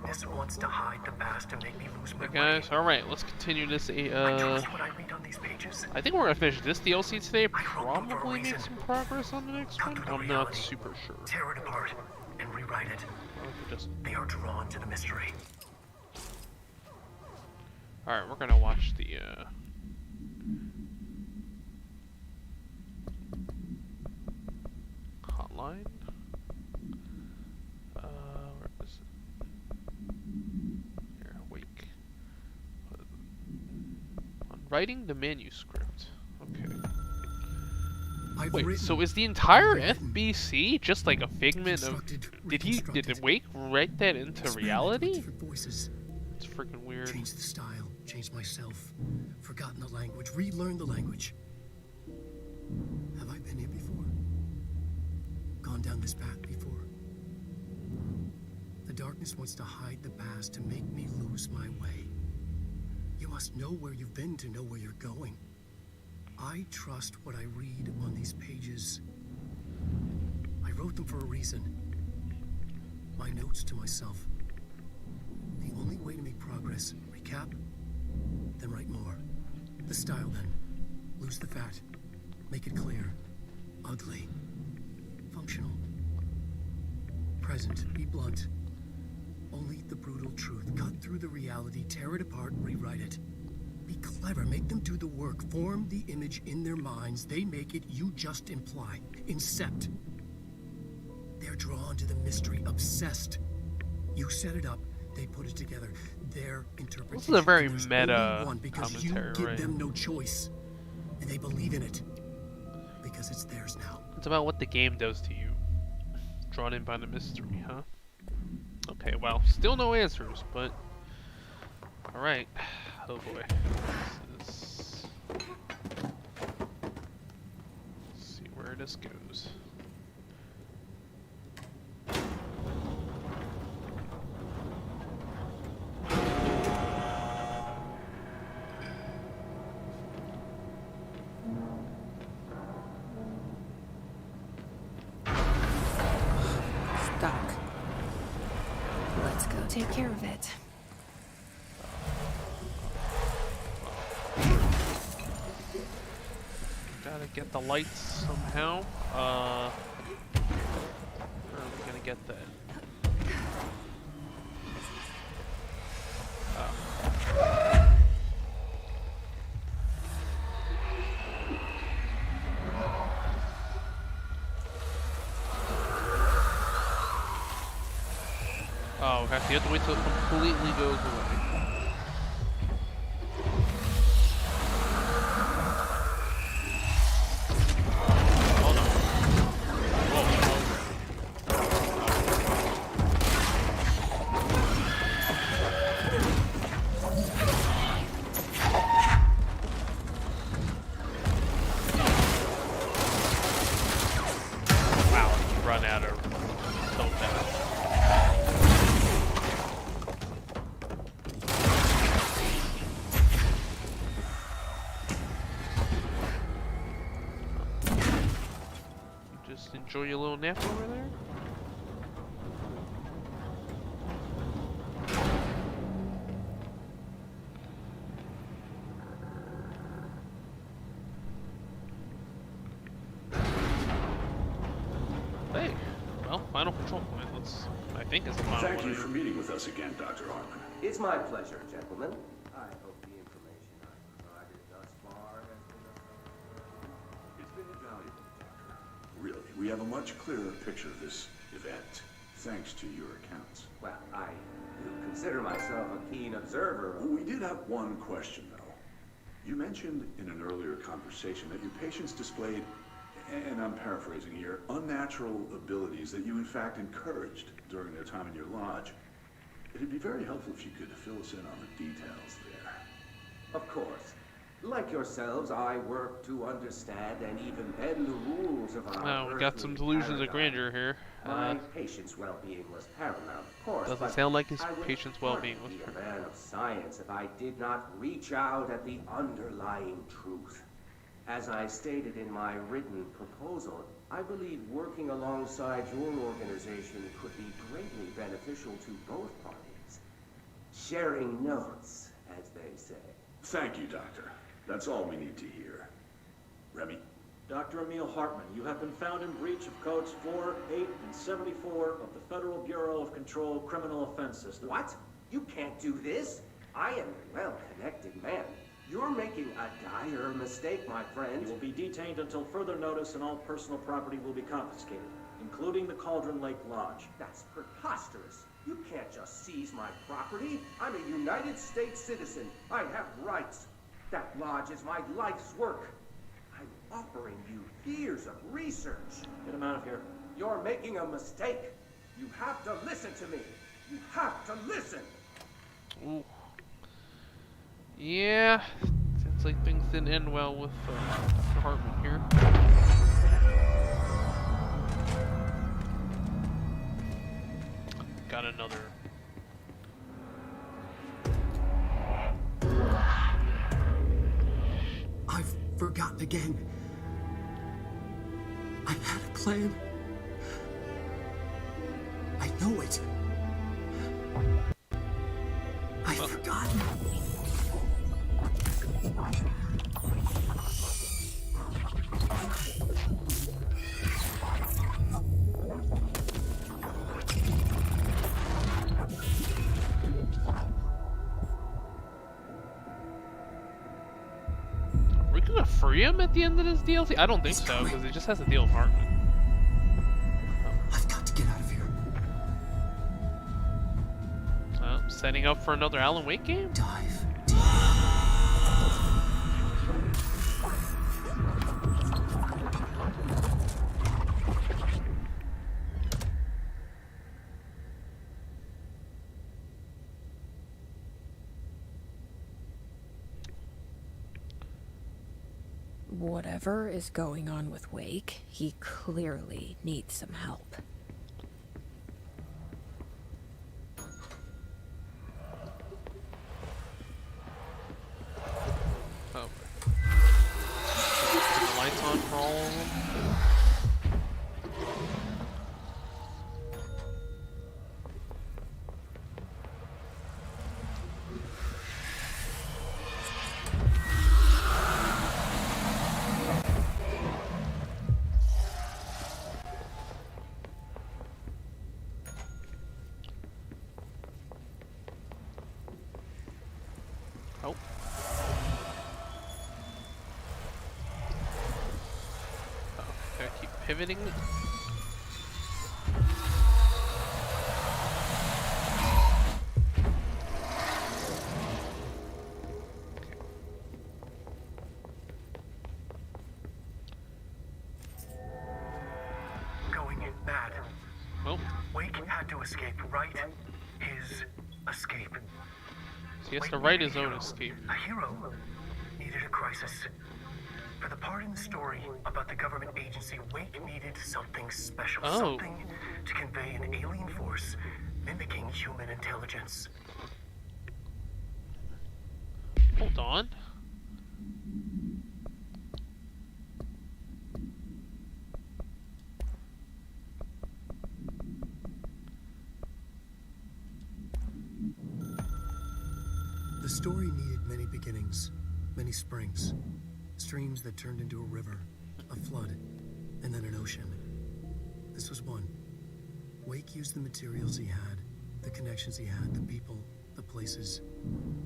darkness wants to hide the past to make me lose my way. Guys, alright, let's continue this. I trust what I read on these pages. I think we're gonna finish this DLC today. Probably make some progress on the next one. I'm not super sure. Tear it apart and rewrite it. They are drawn to the mystery. Alright, we're gonna watch the hotline. Where is it? Here, wake. On writing the manuscript. Okay. Wait, so is the entire FBC just like a figment of... Did Wake write that into reality? It's freaking weird. Change the style, change myself, forgotten the language, relearn the language. Have I been here before? Gone down this path before? The darkness wants to hide the past to make me lose my way. You must know where you've been to know where you're going. I trust what I read on these pages. I wrote them for a reason. My notes to myself. The only way to make progress, recap, then write more. The style then. Lose the fat. Make it clear. Ugly. Functional. Present. Be blunt. Only the brutal truth. Cut through the reality, tear it apart, rewrite it. Be clever, make them do the work, form the image in their minds, they make it, you just imply. Incept. They're drawn to the mystery, obsessed. You set it up, they put it together. Their interpretation. This is a very meta because commentary, you give right? them no choice. And they believe in it. Because it's theirs now. It's about what the game does to you. Drawn in by the mystery, huh? Okay, well, still no answers, but... Alright. Oh boy. This is... Let's see where this goes. Stuck. Let's go take care of it. Gotta get the lights somehow. Where are we gonna get that? Oh, okay. You have to wait till it completely goes away. Run out of so fast. Just enjoy your little nap over there. Hey, well, final control point. I think it's the final Thank one. you for meeting with us again, Dr. Hartman. It's my pleasure, gentlemen. I hope the information I've provided thus far has been of... It's been invaluable, Doctor. Really, we have a much clearer picture of this event, thanks to your accounts. Well, I do consider myself a keen observer of... We did have one question, though. You mentioned in an earlier conversation that your patients displayed, and I'm paraphrasing here, unnatural abilities that you in fact encouraged during their time in your lodge. It'd be very helpful if you could fill us in on the details there. Of course. Like yourselves, I work to understand and even bend the rules of our Well, we got some earthly delusions of paradigm. grandeur here. My patient's well-being was paramount, of course. Doesn't but sound like his I would patient's well-being hardly was be a paramount. man of science if I did not reach out at the underlying truth. As I stated in my written proposal, I believe working alongside your organization could be greatly beneficial to both parties. Sharing notes, as they say. Thank you, Doctor. That's all we need to hear. Remy? Dr. Emil Hartman, you have been found in breach of codes 4, 8, and 74 of the Federal Bureau of Control Criminal Offense System. What? You can't do this. I am a well-connected man. You're making a dire mistake, my friend. You will be detained until further notice, and all personal property will be confiscated, including the Cauldron Lake Lodge. That's preposterous. You can't just seize my property. I'm a United States citizen. I have rights. That lodge is my life's work. I'm offering you years of research. Get him out of here. You're making a mistake. You have to listen to me. You have to listen. Ooh. Yeah, seems like things didn't end well with Dr. Hartman here. Got another. I've forgotten again. I had a plan. I know it. I've forgotten. Are we gonna free him at the end of this DLC? I don't think so, because he just has to deal with Hartman. I've got to get out of here. Setting up for another Alan Wake game? Dive. Whatever is going on with Wake, he clearly needs some help. Oh. Turn the lights on for all of them. Oh. Gotta keep pivoting. Going bad. Oh, Wake had to escape, right? His escape. so he has to write his own escape. A hero needed a crisis. For the part in the story about the government agency, Wake needed something special. Oh. Something to convey an alien force mimicking human intelligence. Hold on. The story needed many beginnings, many springs, streams that turned into a river, a flood, and then an ocean. This was one. Wake used the materials he had, the connections he had, the people, the places.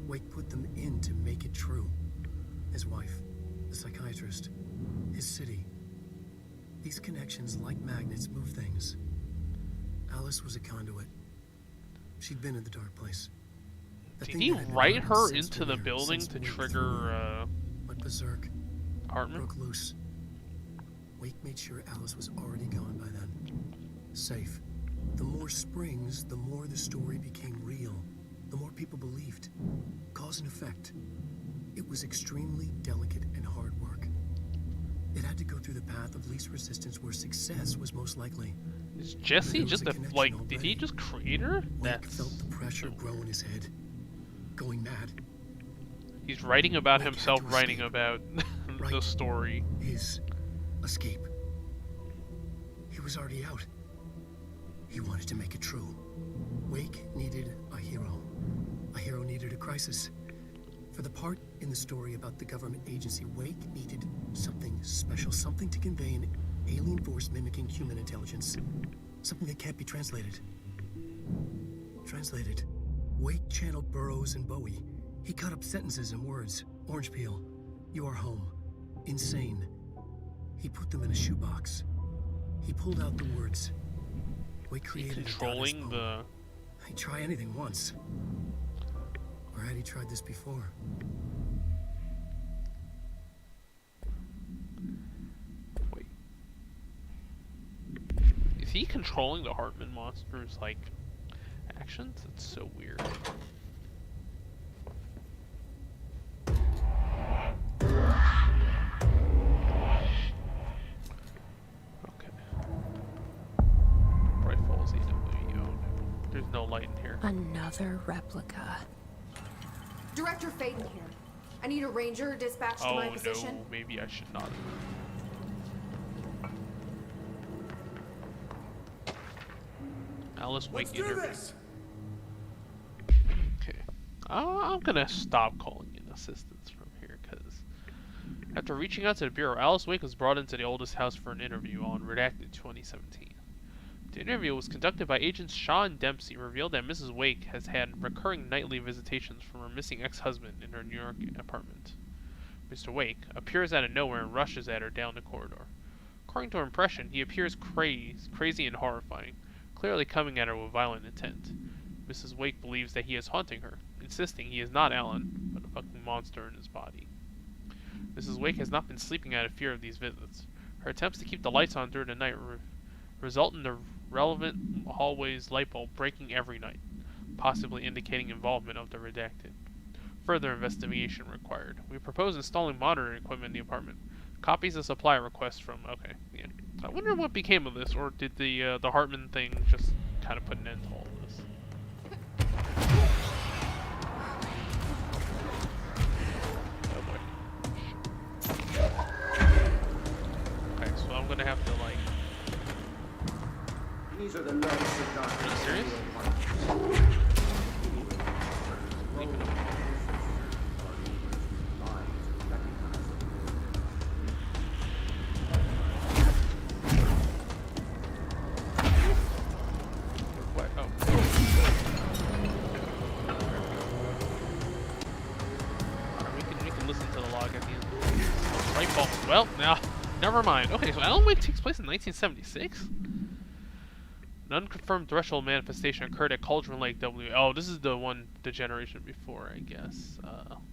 Wake put them in to make it true. His wife, the psychiatrist, his city. These connections, like magnets, move things. Alice was a conduit. She'd been in the dark place. The Did thing he that had been write around her since into the Weir, building since to Wake trigger went berserk, Hartman? broke loose. Wake made sure Alice was already gone by then. Safe. The more springs, the more the story became real. The more people believed. Cause and effect. It was extremely delicate and hard work. It had to go through the path of least resistance where success was most likely. Is Jesse There was just a a, connection like, did he already. just create her? Wake That's felt the pressure so grow in his head. Going mad. He's writing about Wake had himself, to writing escape. about the Right. story. His escape. He was already out. He wanted to make it true. Wake needed a hero. A hero crisis. For the part in the story about the government agency, Wake needed something special, something to convey an alien force mimicking human intelligence. Something that can't be translated. Translated. Wake channeled Burroughs and Bowie. He cut up sentences and words. Orange peel. You are home. Insane. He put them in a shoebox. He pulled out the words. Wake created Controlling the... He'd try anything once. Or had he tried this before? Wait. Is he controlling the Hartman monster's, like, actions? It's so weird. Okay. Bright Falls EWE. Oh no. There's no light in here. Another replica. Director Faden here. I need a ranger dispatched to Oh my position. no, maybe I should not have. Alice Wake interview. Okay. I'm gonna stop calling in assistance from here, because after reaching out to the Bureau, Alice Wake was brought into the oldest house for an interview on Redacted 2017. The interview was conducted by agents Shaw and Dempsey, revealed that Mrs. Wake has had recurring nightly visitations from her missing ex-husband in her New York apartment. Mr. Wake appears out of nowhere and rushes at her down the corridor. According to her impression, he appears crazy and horrifying, clearly coming at her with violent intent. Mrs. Wake believes that he is haunting her, insisting he is not Alan, but a fucking monster in his body. Mrs. Wake has not been sleeping out of fear of these visits. Her attempts to keep the lights on during the night result in the relevant hallway's light bulb breaking every night, possibly indicating involvement of the redacted. Further investigation required. We propose installing monitoring equipment in the apartment. Copies of supply requests from... Okay, yeah. I wonder what became of this, or did the Hartman thing just kind of put an end to all of this? Oh boy. Okay, so I'm gonna have to, like... These are the notes of Dr. Are you serious? Leave it alone. What? Oh. Alright, we can listen to the log at the end. Right ball. Well, now, never mind. Okay, so Alan Wake takes place in 1976? An unconfirmed threshold manifestation occurred at Cauldron Lake W. Oh, this is the one, the generation before, I guess.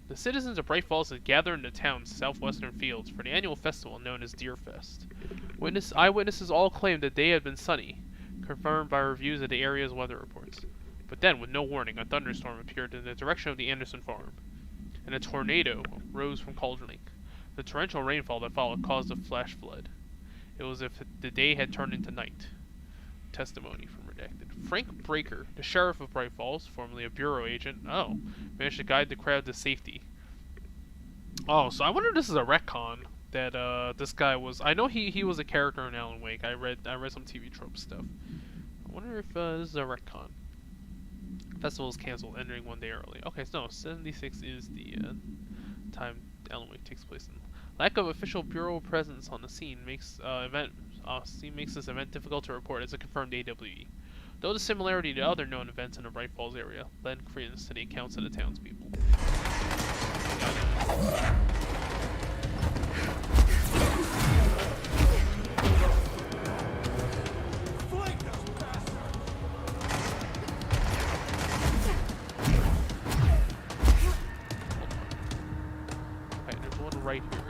The citizens of Bright Falls had gathered in the town's southwestern fields for the annual festival known as Deer Fest. Eyewitnesses all claimed that day had been sunny, confirmed by reviews of the area's weather reports. But then, with no warning, a thunderstorm appeared in the direction of the Anderson farm, and a tornado rose from Cauldron Lake. The torrential rainfall that followed caused a flash flood. It was as if the day had turned into night. Testimony from Redacted. Frank Breaker, the sheriff of Bright Falls, formerly a bureau agent, managed to guide the crowd to safety. Oh, so I wonder if this is a retcon that this guy was. I know he was a character in Alan Wake. I read some TV trope stuff. I wonder if this is a retcon. Festival is canceled, ending one day early. Okay, so no, 76 is the time Alan Wake takes place in. Lack of official bureau presence on the scene makes this event difficult to report as a confirmed AWE. Though the similarity to other known events in the Bright Falls area lend credence to the accounts of the townspeople. Okay, there's one right here.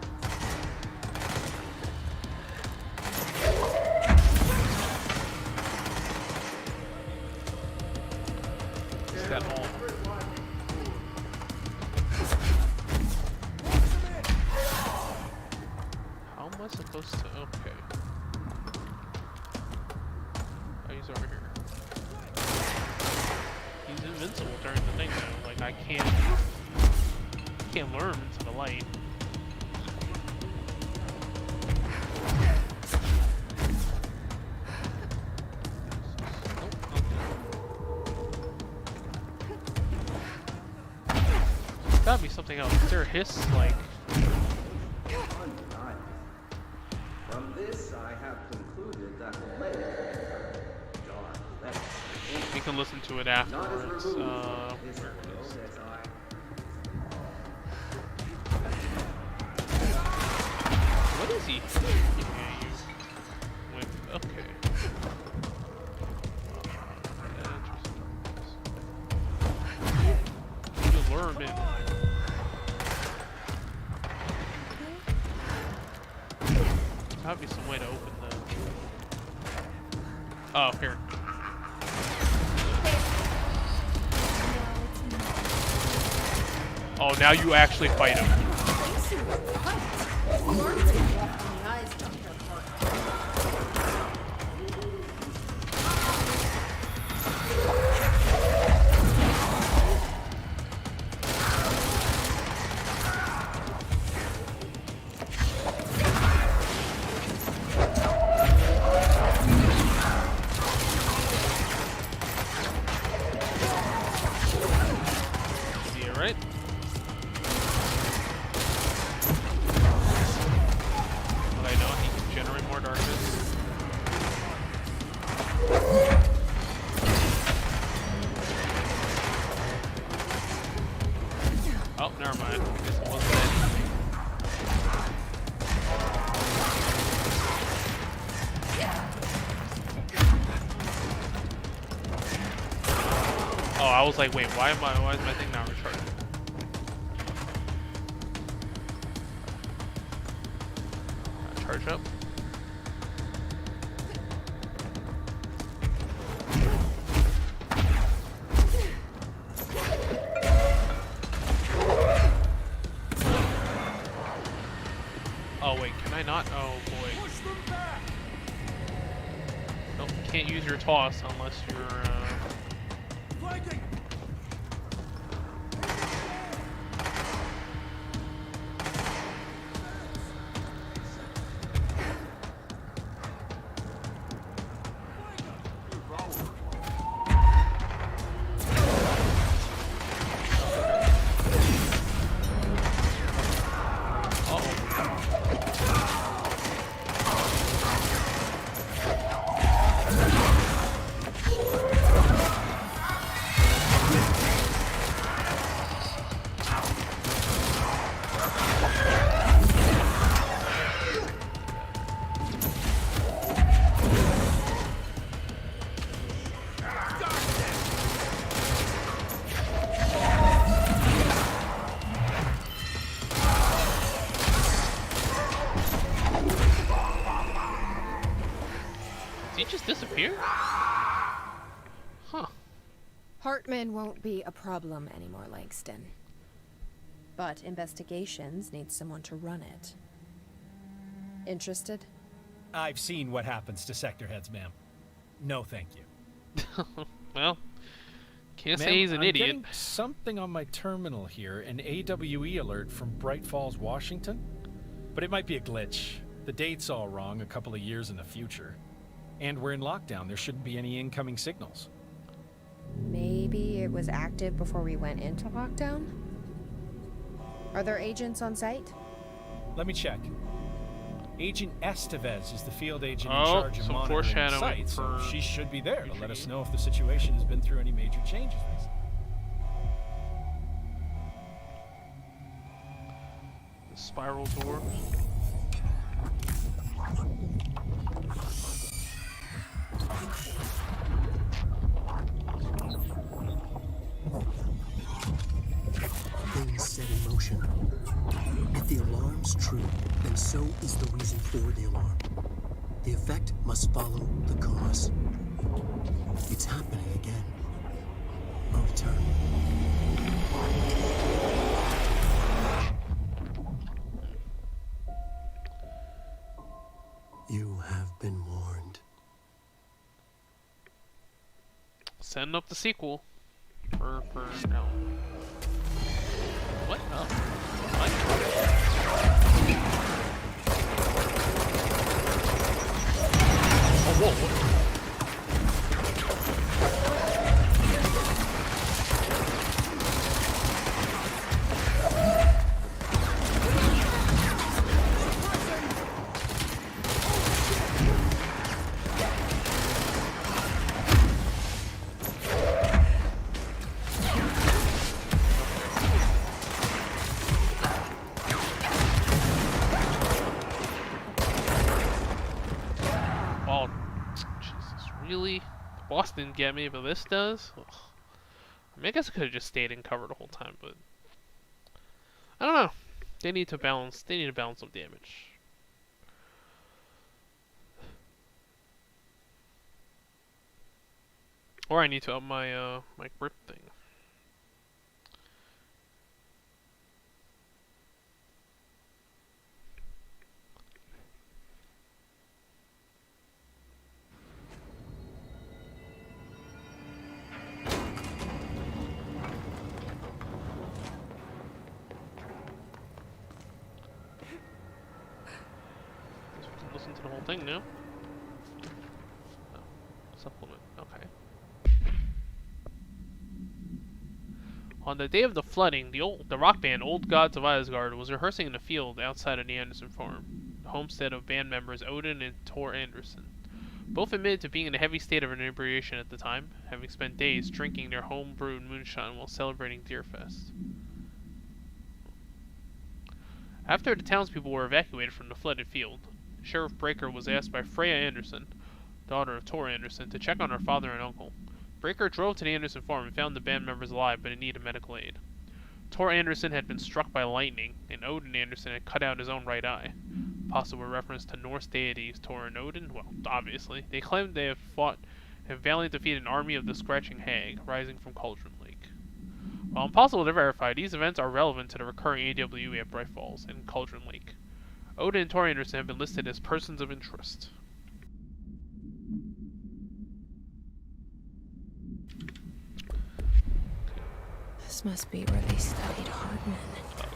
That all. How am I supposed to? Okay. Oh, he's over here. He's invincible during the thing though. Like I can't lure him into the light. gotta be something else. Is there a hiss? Like, Undeniable. From this, I have concluded that the lake dark lake. we can listen to it Not as afterwards. removed Where from this it world is. as I. What is he? Okay. You lure him in. There's gotta be some way to open the. Oh, here. Oh, now you actually fight him. See it, right? But I know he can generate more darkness. Oh, never mind. Guess it wasn't anything. Oh, I was like, wait, why is my thing not recharging? Charge up. Oh wait, can I not? Oh boy. Nope, can't use your toss unless you're Did he just disappear? Huh. Hartman won't be a problem anymore, Langston. But investigations need someone to run it. Interested? I've seen what happens to sector heads, ma'am. No, thank you. Well, can't Ma'am, say he's an I'm idiot. getting something on my terminal here, an AWE alert from Bright Falls, Washington. But it might be a glitch. The date's all wrong, a couple of years in the future. And we're in lockdown. There shouldn't be any incoming signals. Maybe it was active before we went into lockdown? Are there agents on site? Let me check. Agent Estevez is the field agent in Oh, charge of some monitoring the foreshadowing site, so for she should be there to future let us use. know if the situation has been through any major changes recently. The spiral doors. Things set in motion. If the alarm's true, then so is the reason for the alarm. The effect must follow the cause. It's happening again. A return. You have been warned. Setting up the sequel. For no. What? Oh. What? Oh, whoa, what? Boss didn't get me, but this does? Ugh. I mean, I guess I could have just stayed in cover the whole time, but I don't know. They need to balance some damage. Or I need to up my my grip thing. Listen to the whole thing now. Oh, supplement. Okay. On the day of the flooding, the rock band Old Gods of Asgard was rehearsing in a field outside of the Anderson farm, the homestead of band members Odin and Tor Anderson. Both admitted to being in a heavy state of inebriation at the time, having spent days drinking their home-brewed moonshine while celebrating Deerfest. After the townspeople were evacuated from the flooded field, Sheriff Breaker was asked by Freya Anderson, daughter of Tor Anderson, to check on her father and uncle. Breaker drove to the Anderson farm and found the band members alive but in need of medical aid. Tor Anderson had been struck by lightning, and Odin Anderson had cut out his own right eye. Possible reference to Norse deities Tor and Odin? Well, obviously. They claimed they have valiantly defeated an army of the Scratching Hag, rising from Cauldron Lake. While impossible to verify, these events are relevant to the recurring AWE at Bright Falls and Cauldron Lake. Odin and Tor Anderson have been listed as persons of interest. This must be where they studied Hardman. I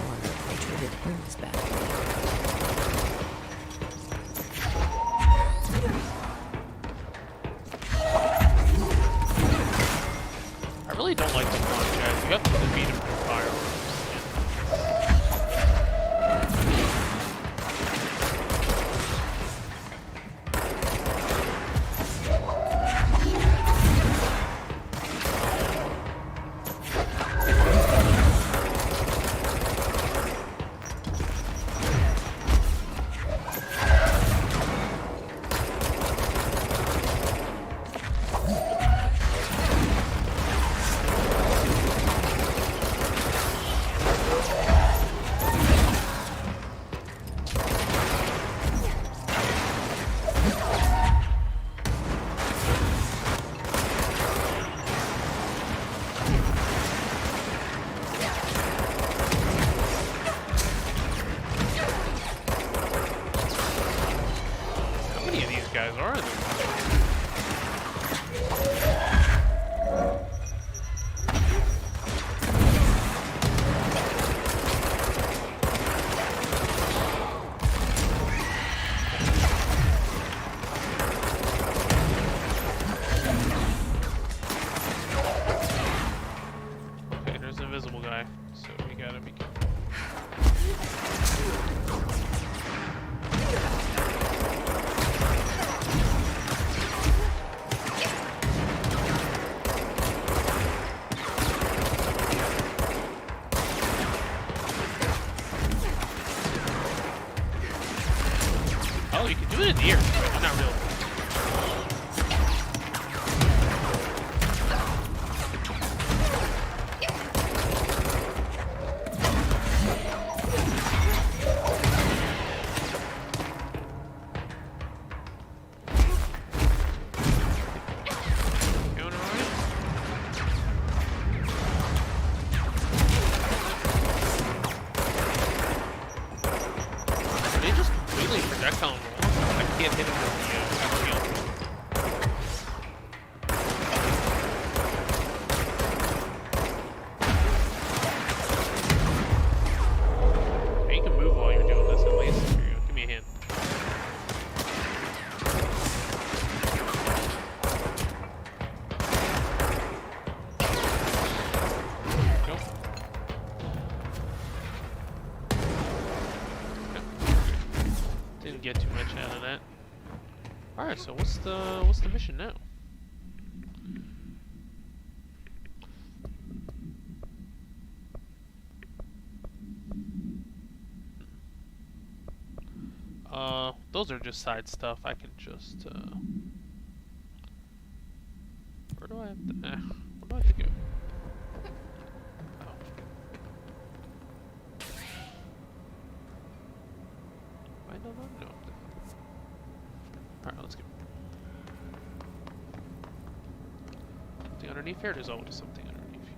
wonder if they treated him as badly. I really don't like the one guys. You have to defeat him through fireworks. Guys are there? Okay, there's an invisible guy, so we gotta be careful. Oh, you can do it in the air. Wait, not really. Going alright? Are they just completely projectile rolls? I can't hit him with the shield. Hey, you can move while you're doing this at least. Here you go. Give me a hand. Nope. Didn't get too much out of that. Alright, so what's the mission now? Those are just side stuff. I can just, where do I have to, where do I have to go? Oh. I don't know. Alright, let's go. Something underneath here? There's always something underneath here.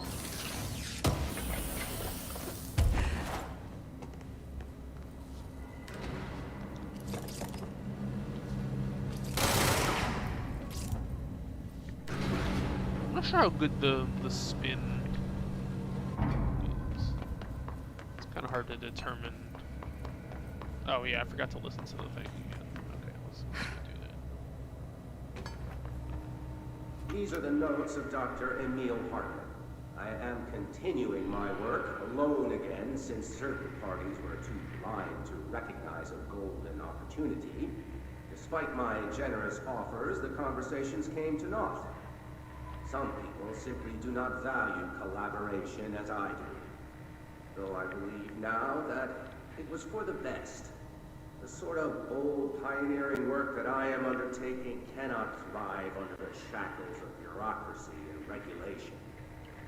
I'm not sure how good the spin is. It's kind of hard to determine. Oh yeah, I forgot to listen to the thing again. Okay, let's do that. These are the notes of Dr. Emil Hartman. I am continuing my work alone again since certain parties were too blind to recognize a golden opportunity. Despite my generous offers, the conversations came to naught. Some people simply do not value collaboration as I do. Though I believe now that it was for the best. The sort of bold, pioneering work that I am undertaking cannot thrive under the shackles of bureaucracy and regulation.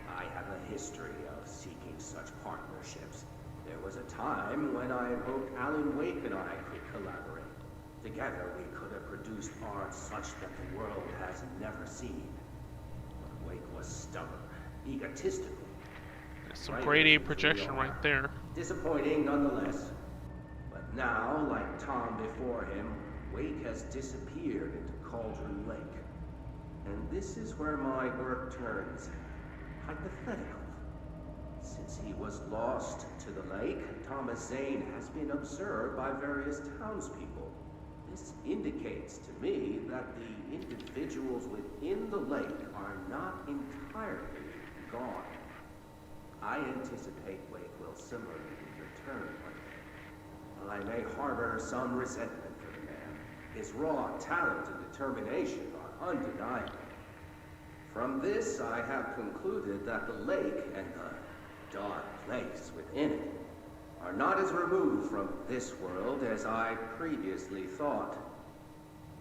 I have a history of seeking such partnerships. There was a time when I had hoped Alan Wake and I could collaborate. Together we could have produced art such that the world has never seen. But Wake was stubborn, egotistical. There's some grade A projection right there. Disappointing nonetheless. But now, like Tom before him, Wake has disappeared into Cauldron Lake. And this is where my work turns hypothetical. Since he was lost to the lake, Thomas Zane has been observed by various townspeople. This indicates to me that the individuals within the lake are not entirely gone. I anticipate Wake will similarly return one day. While I may harbor some resentment for the man, his raw talent and determination are undeniable. From this, I have concluded that the lake and the dark place within it are not as removed from this world as I previously thought.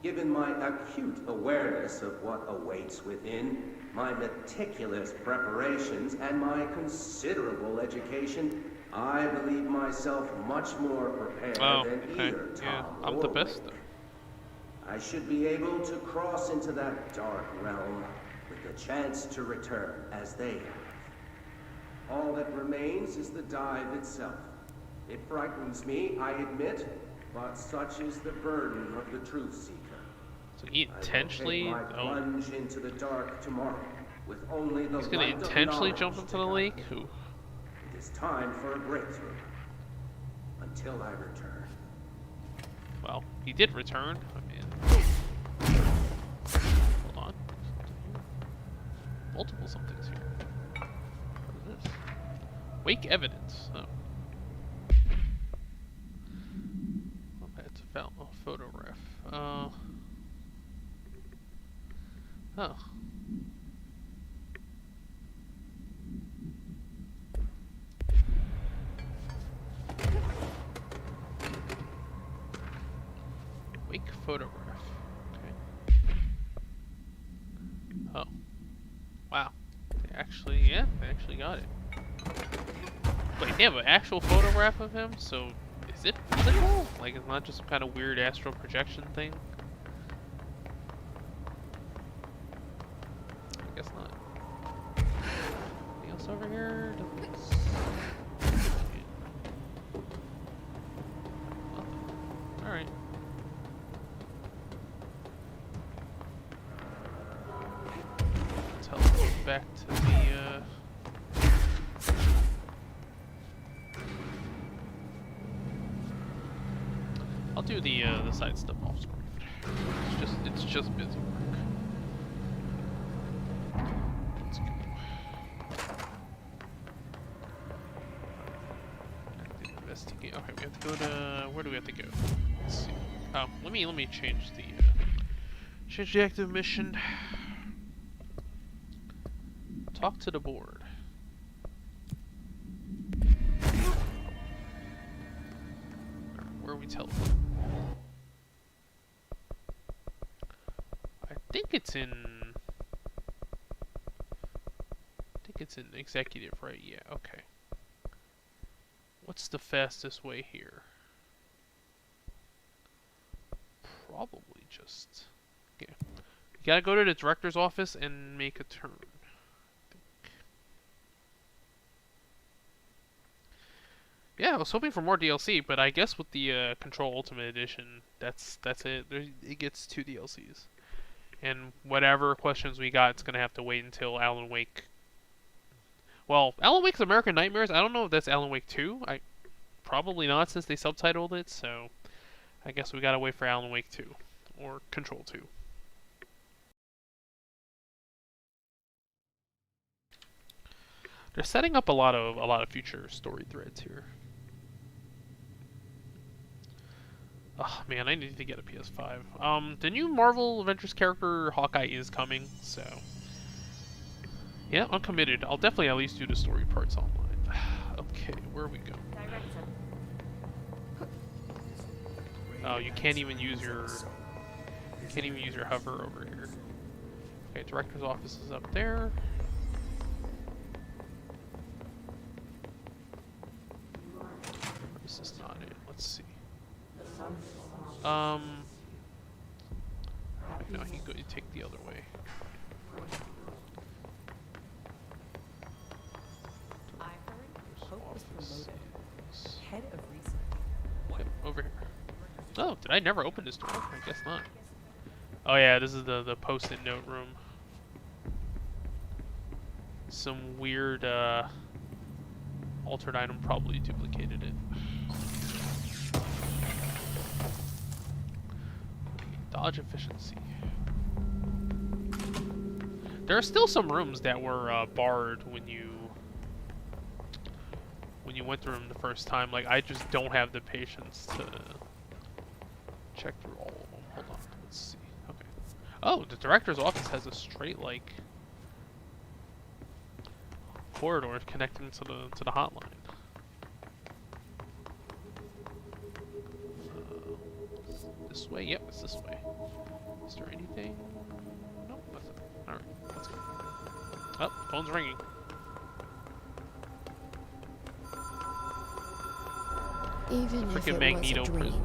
Given my acute awareness of what awaits within, my meticulous preparations, and my considerable education, I believe myself much more prepared than either Tom I'm or the best Wake. though. I should be able to cross into that dark realm with the chance to return as they have. All that remains is the dive itself. It frightens me, I admit, but such is the burden of the truth seeker. So he intentionally, I will take my plunge into the dark tomorrow with only the he's gonna light of intentionally knowledge jump to into the guide lake? me. Who? It is time for a breakthrough. Until I return. Well, he did return. I mean, hold on. Multiple somethings here. What is this? Wake evidence. Oh. Okay, it's a photo ref. Oh. Wake photograph. Okay. Oh. Wow. They actually got it. Wait, they have an actual photograph of him? So, is it physical? Like, it's not just some kind of weird astral projection thing? I guess not. Anything else over here? Alright. Let's teleport back to the, I'll do the side stuff off screen. It's just busy work. Let's go. Active investigate. Okay, we have to go to, where do we have to go? Let's see. Oh, let me change the active mission. Talk to the board. Where are we teleporting? it's in... I think it's in executive, right? Yeah, okay. What's the fastest way here? Probably just... Yeah. You gotta go to the director's office and make a turn. Yeah, I was hoping for more DLC, but I guess with the Control Ultimate Edition, that's it. It gets 2 DLCs. And whatever questions we got, it's gonna have to wait until Alan Wake. Well, Alan Wake's American Nightmares, I don't know if that's Alan Wake 2. Probably not, since they subtitled it, so I guess we gotta wait for Alan Wake 2. Or Control 2. They're setting up a lot of future story threads here. Oh man, I need to get a PS5. The new Marvel Adventures character Hawkeye is coming, so yeah, I'm committed. I'll definitely at least do the story parts online. Okay, where are we going? Oh, you can't even use your hover over here. Okay, director's office is up there. This is not it. Let's see. No, you take the other way. Head of research. Yep, over here. Oh, did I never open this door? I guess not. Oh yeah, this is the post-it note room. Some weird altered item probably duplicated it. Dodge efficiency. There are still some rooms that were barred when you went through them the first time. Like, I just don't have the patience to check through all of them. Hold on, let's see. Okay. Oh, the director's office has a straight, like, corridor connecting to the hotline. This way? Yep, it's this way. Is there anything? Nope, that's it. Alright, let's go. Oh, phone's ringing. Even if it Magneto was a dream, prison.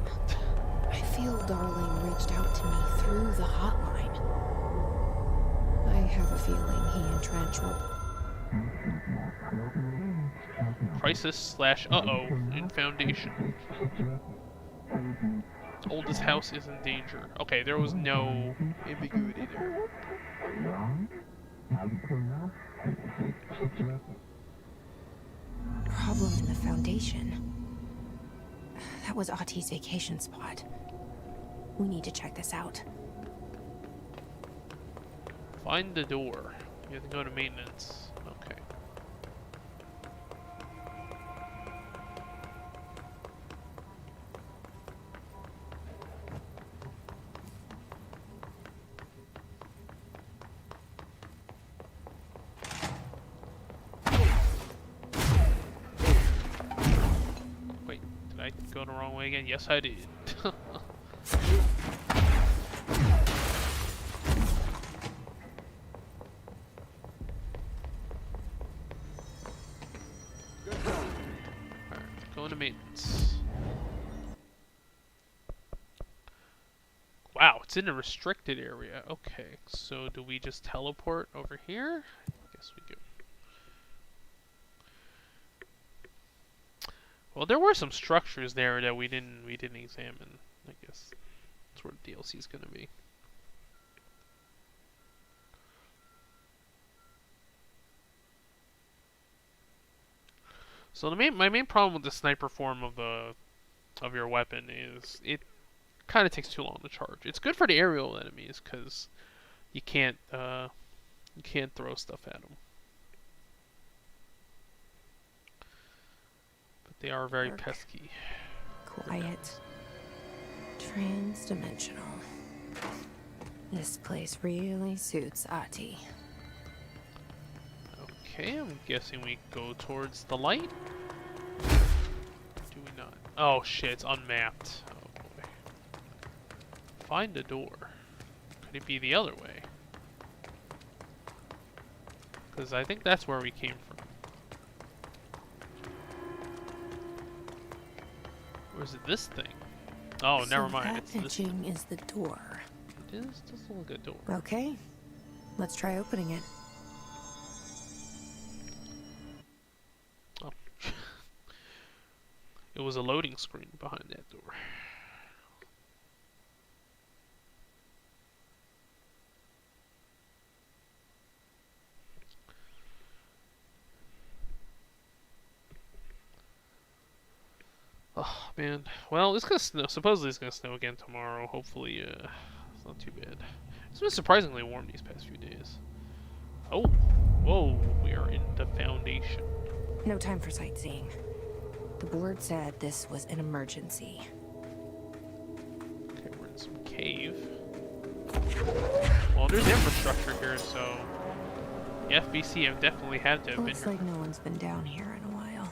I feel Darling reached out to me through the hotline. I have a feeling he and Trench will... Crisis / uh-oh in Foundation. Oldest house is in danger. Okay, there was no ambiguity there. Problem in the Foundation. That was Auti's vacation spot. We need to check this out. Find the door. You have to go to maintenance. Okay. Wait, did I go the wrong way again? Yes, I did. Maintenance. Wow, it's in a restricted area. Okay, so do we just teleport over here? I guess we do. Well, there were some structures there that we didn't examine. I guess that's where the DLC is gonna be. So my main problem with the sniper form of your weapon is it kind of takes too long to charge. It's good for the aerial enemies because you can't throw stuff at them. But they are very pesky. Quiet. Trans-dimensional. This place really suits Ahti. Okay, I'm guessing we go towards the light. Do we not? Oh shit, it's unmapped. Oh boy. Find a door. Could it be the other way? Because I think that's where we came from. Or is it this thing? Oh, never mind. It's That this thing. etching is the door. It is just a good door. Okay, let's try opening it. Oh. It was a loading screen behind that door. Oh man. Well, it's gonna snow. Supposedly it's gonna snow again tomorrow. Hopefully, it's not too bad. It's been surprisingly warm these past few days. Oh, whoa! We are in the Foundation. No time for sightseeing. The board said this was an emergency. Okay, we're in some cave. Well, there's infrastructure here, so the FBC have definitely had to have been Looks here. like no one's been down here in a while.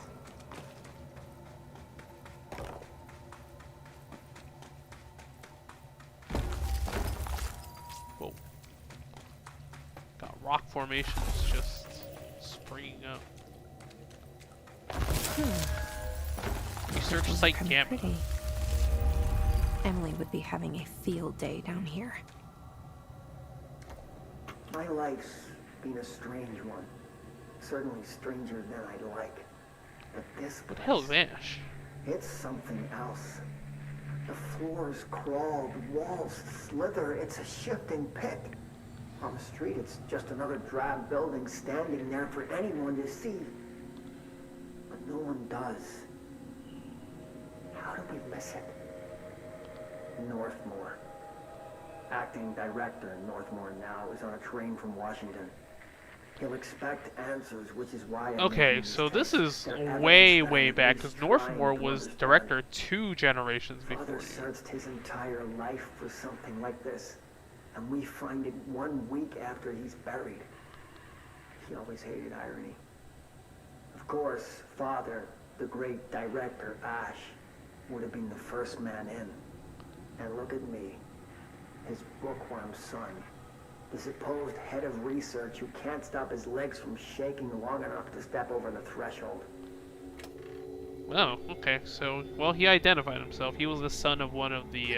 Whoa. Got rock formations just springing up. Research Those are site kinda Gamma. pretty. Emily would be having a field day down here. My life's been a strange one. Certainly stranger than I'd like. But this What the hell is place, Ash? it's something else. The floors crawl, the walls slither. It's a shifting pit. On the street, it's just another drab building standing there for anyone to see. But no one does. How do we miss it? Northmore. Acting director Northmore now is on a train from Washington. He'll expect answers, which is why I'm Okay, making so this tape. is Their evidence way, that way at back, least because Northmore trying to was understand. director 2 generations before Father you. searched his entire life for something like this, and we find it 1 week after he's buried. He always hated irony. Of course, Father, the great director, Ash, would have been the first man in. And look at me, his bookworm son, the supposed head of research who can't stop his legs from shaking long enough to step over the threshold. Oh, okay. So, well, he identified himself. He was the son of one of the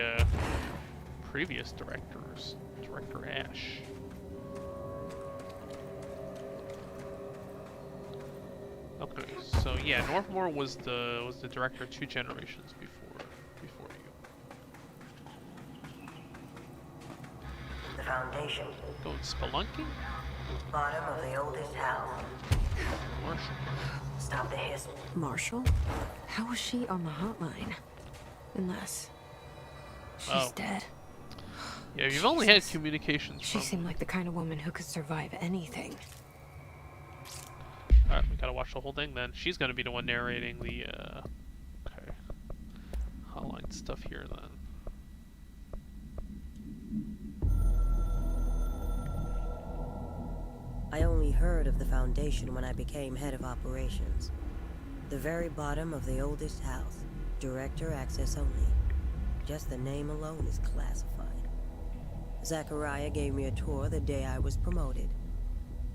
previous directors, Director Ash. Okay, so yeah, Northmore was the director 2 generations before you. The Foundation, Going spelunking? bottom of the oldest house. Marshall. Stop the hiss. Marshall? How was she on the hotline? Unless she's Oh. dead. Yeah, you've only had Jesus. communications She from. seemed like the kind of woman who could survive anything. Alright, we gotta watch the whole thing then. She's gonna be the one narrating the okay. Hotline stuff here then. I only heard of the Foundation when I became head of operations. The very bottom of the oldest house. Director access only. Just the name alone is classified. Zachariah gave me a tour the day I was promoted.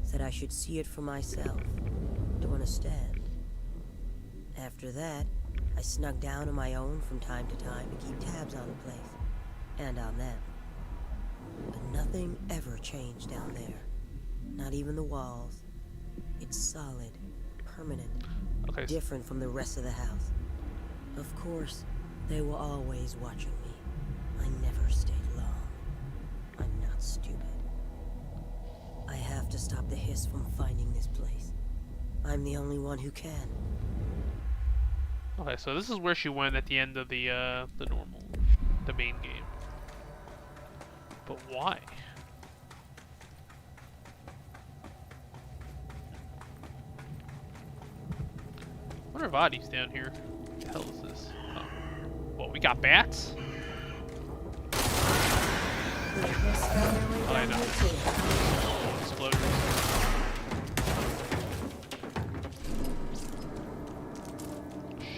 Said I should see it for myself. To understand. After that, I snuck down on my own from time to time to keep tabs on the place. And on them. But nothing ever changed down there. Not even the walls. It's solid, permanent, Okay. different from the rest of the house. Of course, they were always watching me. I never stayed long. I'm not stupid. I have to stop the hiss from finding this place. I'm the only one who can. Okay, so this is where she went at the end of the main game. But why? What are bodies down here? What the hell is this? Oh. What, we got bats? Oh, I know. Exploders.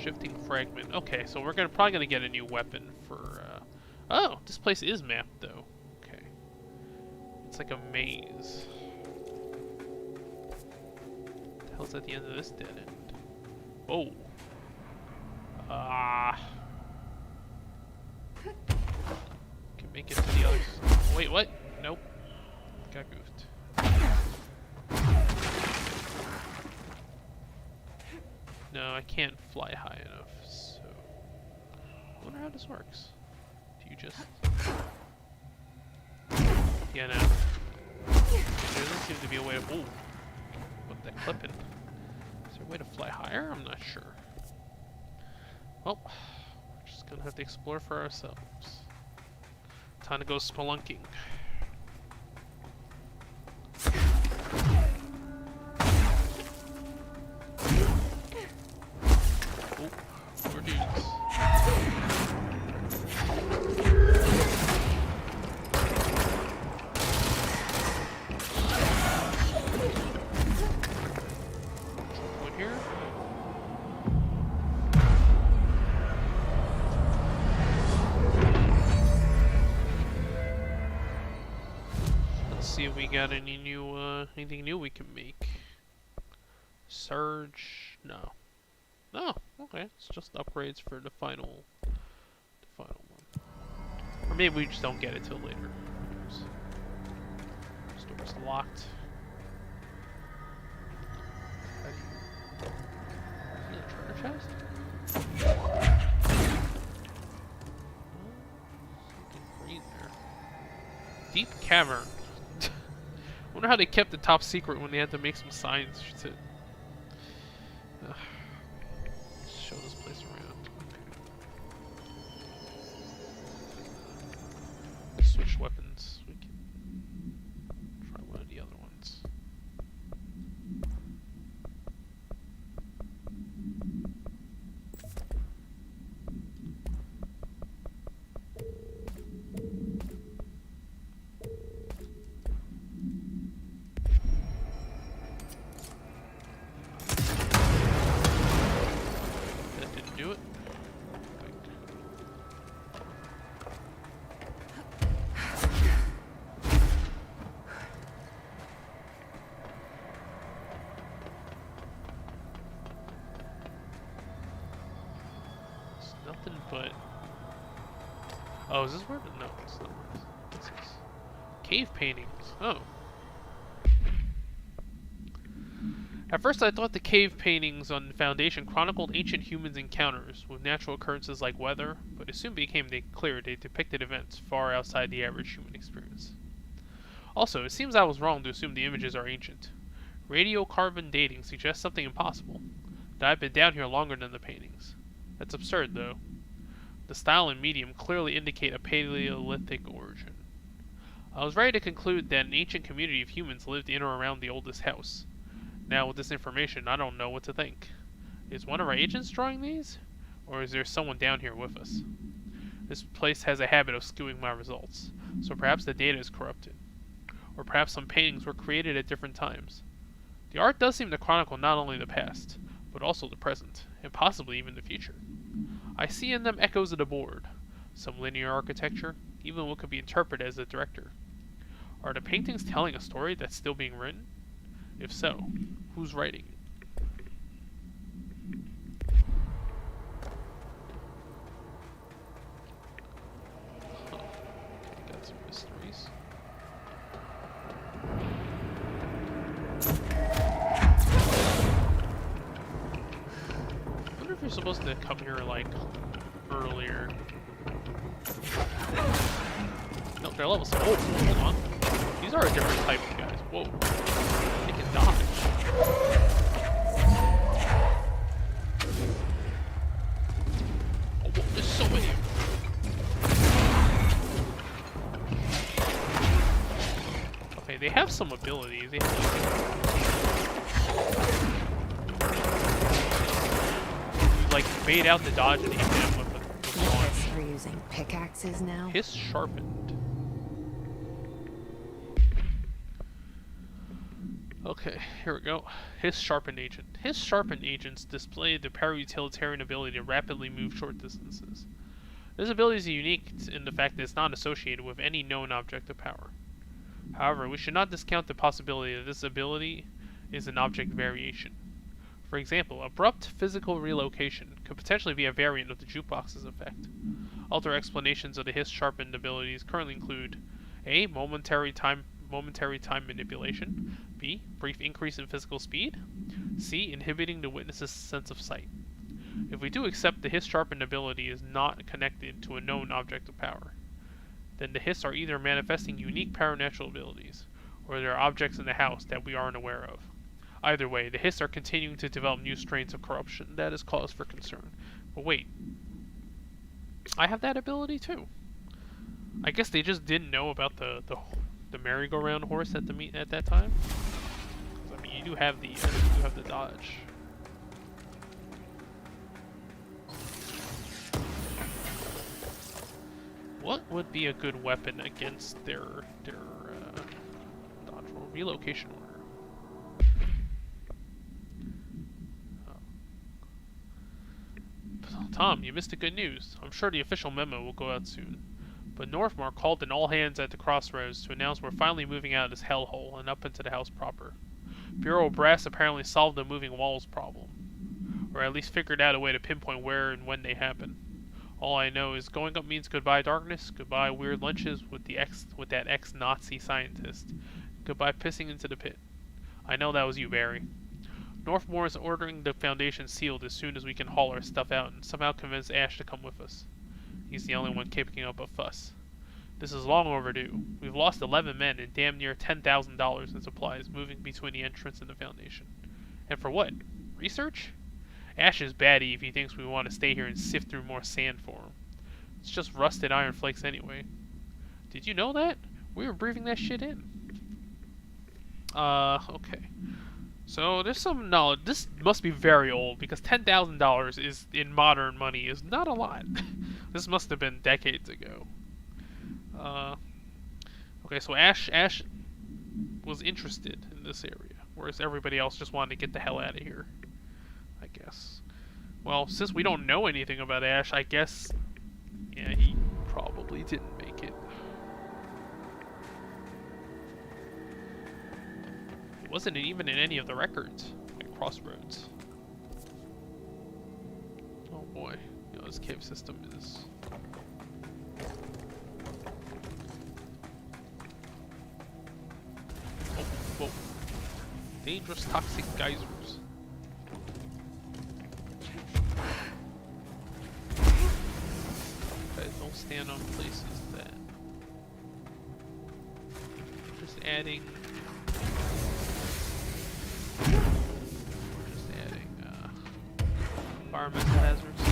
Shifting fragment. Okay, so we're probably gonna get a new weapon for. Oh, this place is mapped though. Okay, it's like a maze. hell's at the end of this dead end? Oh. Can make it to the others. Wait, what? Nope. Got goofed. No, I can't fly high enough, so... I wonder how this works. Do you just... Yeah, no. There doesn't seem to be a way to... Ooh. What the clipping? Is there a way to fly higher? I'm not sure. Well, we're just gonna have to explore for ourselves. Time to go spelunking. Oh, more dudes. One here. See if we got any new, anything new we can make. Surge? No. No. Okay, it's just upgrades for the final one. Or maybe we just don't get it till later. Who knows? Store's locked. How do you... Is it a treasure chest? Something green there. Deep cavern. I wonder how they kept the top secret when they had to make some signs to show this place around. Okay. Switch weapons. We can try one of the other ones. Nothing but... Oh, is this where? No, it's not. What's this? Cave paintings. Oh. At first I thought the cave paintings on the Foundation chronicled ancient humans' encounters with natural occurrences like weather, but it soon became clear they depicted events far outside the average human experience. Also, it seems I was wrong to assume the images are ancient. Radiocarbon dating suggests something impossible, that I've been down here longer than the paintings. That's absurd, though. The style and medium clearly indicate a Paleolithic origin. I was ready to conclude that an ancient community of humans lived in or around the oldest house. Now, with this information, I don't know what to think. Is one of our agents drawing these? Or is there someone down here with us? This place has a habit of skewing my results, so perhaps the data is corrupted. Or perhaps some paintings were created at different times. The art does seem to chronicle not only the past, but also the present, and possibly even the future. I see in them echoes of the board, some linear architecture, even what could be interpreted as a director. Are the paintings telling a story that's still being written? If so, who's writing it? Huh. Got some mysteries. I wonder if you're supposed to come here, like, earlier. Nope, they're level 7. Oh, hold on. These are a different type of guys. Whoa. They can dodge. Oh, whoa, there's so many. Okay, they have some abilities. They have, like, bait out the dodge and hit them with the launch. We're using pickaxes now. Hiss sharpened. Okay, here we go. Hiss sharpened agent. Hiss sharpened agents display the para-utilitarian ability to rapidly move short distances. This ability is unique in the fact that it's not associated with any known object of power. However, we should not discount the possibility that this ability is an object variation. For example, abrupt physical relocation could potentially be a variant of the jukebox's effect. Other explanations of the hiss-sharpened abilities currently include A. Momentary time manipulation, B. Brief increase in physical speed, C. Inhibiting the witness's sense of sight. If we do accept the hiss-sharpened ability is not connected to a known object of power, then the hiss are either manifesting unique paranatural abilities, or there are objects in the house that we aren't aware of. Either way, the hiss are continuing to develop new strains of corruption. That is cause for concern. But wait, I have that ability too. I guess they just didn't know about the merry-go-round horse at that time. 'Cause, I mean, you do have the dodge. What would be a good weapon against their dodge roll? Relocation order. Tom, you missed the good news. I'm sure the official memo will go out soon. But Northmore called in all hands at the crossroads to announce we're finally moving out of this hellhole and up into the house proper. Bureau Brass apparently solved the moving walls problem, or at least figured out a way to pinpoint where and when they happen. All I know is going up means goodbye darkness, goodbye weird lunches with that ex-Nazi scientist, goodbye pissing into the pit. I know that was you, Barry. Northmore is ordering the Foundation sealed as soon as we can haul our stuff out and somehow convince Ash to come with us. He's the only one keeping up a fuss. This is long overdue. We've lost 11 men and damn near $10,000 in supplies moving between the entrance and the Foundation. And for what? Research? Ash is batty if he thinks we want to stay here and sift through more sand for him. It's just rusted iron flakes anyway. Did you know that? We were breathing that shit in. Okay. So there's some knowledge. This must be very old because $10,000 is in modern money is not a lot. This must have been decades ago. Okay, so Ash was interested in this area, whereas everybody else just wanted to get the hell out of here, I guess. Well, since we don't know anything about Ash, I guess, yeah, he probably didn't make it. It wasn't even in any of the records at Crossroads. Oh boy, you know, this cave system is... Oh, whoa. Dangerous toxic geysers. Okay, don't stand on places that... Just adding... environmental hazards.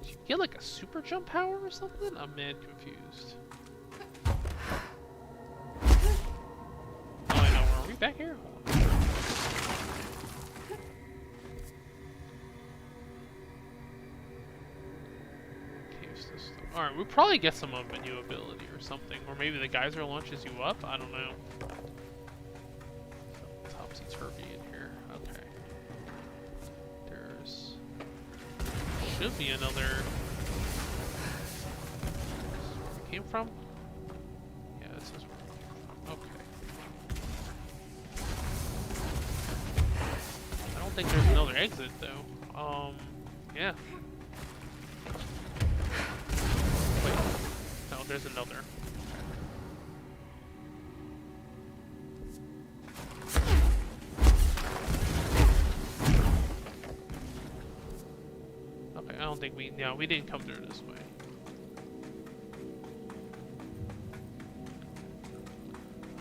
Did you get like a super jump power or something? I'm mad confused. Oh, I know. Are we back here? Hold on. Alright, we'll probably get some of a new ability or something. Or maybe the geyser launches you up? I don't know. Topsy-turvy in here. Okay. There's... should be another... where we came from? Yeah, this is where we came from. Okay. I don't think there's another exit, though. Yeah. No, there's another. Okay, I don't think we didn't come through this way.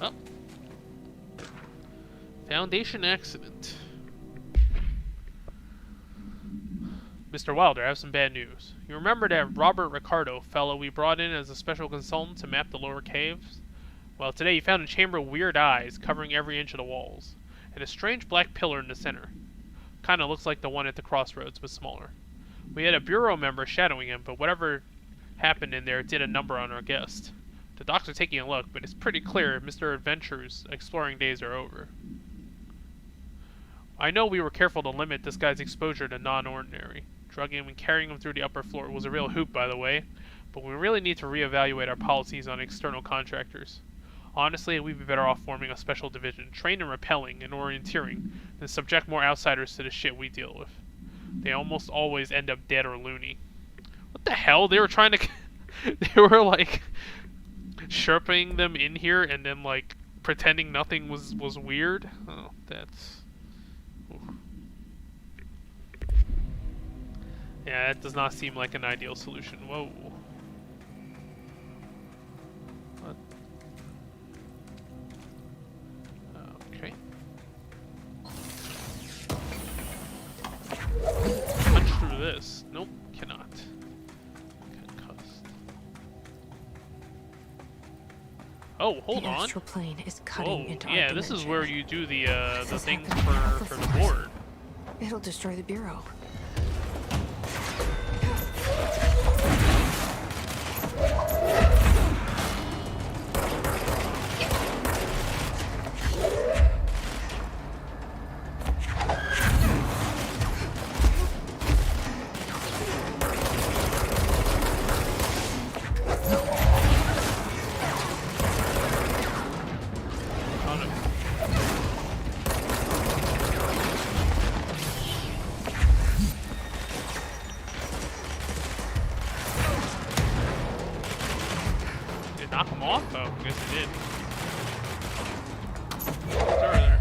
Oh. Foundation accident. Mr. Wilder, I have some bad news. You remember that Robert Ricardo fellow we brought in as a special consultant to map the lower caves? Well, today he found a chamber of weird eyes covering every inch of the walls, and a strange black pillar in the center. Kinda looks like the one at the crossroads, but smaller. We had a bureau member shadowing him, but whatever happened in there did a number on our guest. The docs are taking a look, but it's pretty clear Mr. Adventure's exploring days are over. I know we were careful to limit this guy's exposure to non-ordinary. Drugging him and carrying him through the upper floor was a real hoop, by the way. But we really need to reevaluate our policies on external contractors. Honestly, we'd be better off forming a special division, trained in rappelling and orienteering, than subject more outsiders to the shit we deal with. They almost always end up dead or loony. What the hell? They were trying to... they were, like, sherping them in here and then, like, pretending nothing was weird? Oh, that's... Oof. Yeah, that does not seem like an ideal solution. Whoa. What? Okay. Punch through this. Nope, cannot. Concussed. Oh, hold the on. astral plane is cutting into yeah, our this is dimension. where you do the This things happened for the board. It'll destroy the bureau. Knock him off? Oh, I guess it did. It's over there.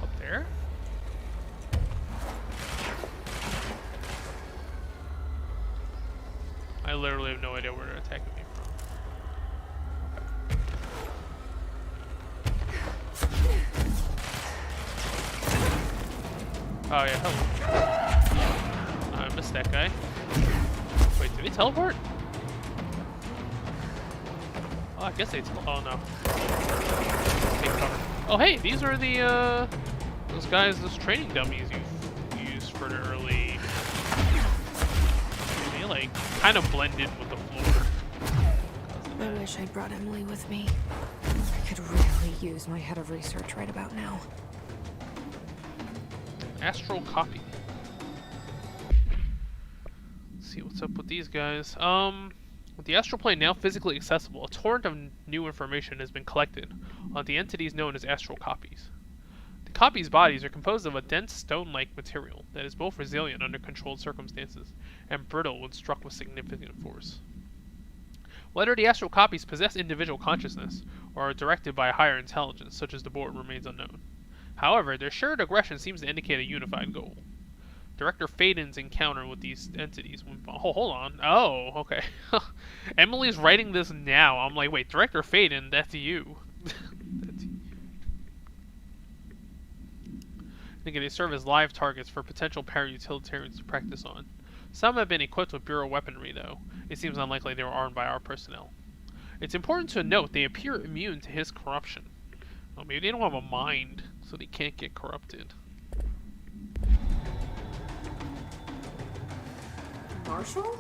Up there? I literally have no idea where they're attacking me from. Oh yeah, hello. I missed that guy. Wait, did they teleport? Oh, I guess they oh no. Take cover. Oh hey, these are the those guys, those training dummies you used for the early. They like kind of blend in with the floor. I wish I'd brought Emily with me. I could really use my head of research right about now. Astral copy. Let's see what's up with these guys. With the astral plane now physically accessible, a torrent of new information has been collected on the entities known as astral copies. The copies' bodies are composed of a dense stone-like material that is both resilient under controlled circumstances and brittle when struck with significant force. Whether the astral copies possess individual consciousness or are directed by a higher intelligence, such as the board, remains unknown. However, their shared aggression seems to indicate a unified goal. Director Faden's encounter with these entities went... Oh, hold on. Oh, okay. Emily's writing this now. I'm like, wait, Director Faden, that's you. That's you. I think they serve as live targets for potential para-utilitarians to practice on. Some have been equipped with Bureau weaponry, though. It seems unlikely they were armed by our personnel. It's important to note they appear immune to his corruption. Well, maybe they don't have a mind, so they can't get corrupted. Marshall?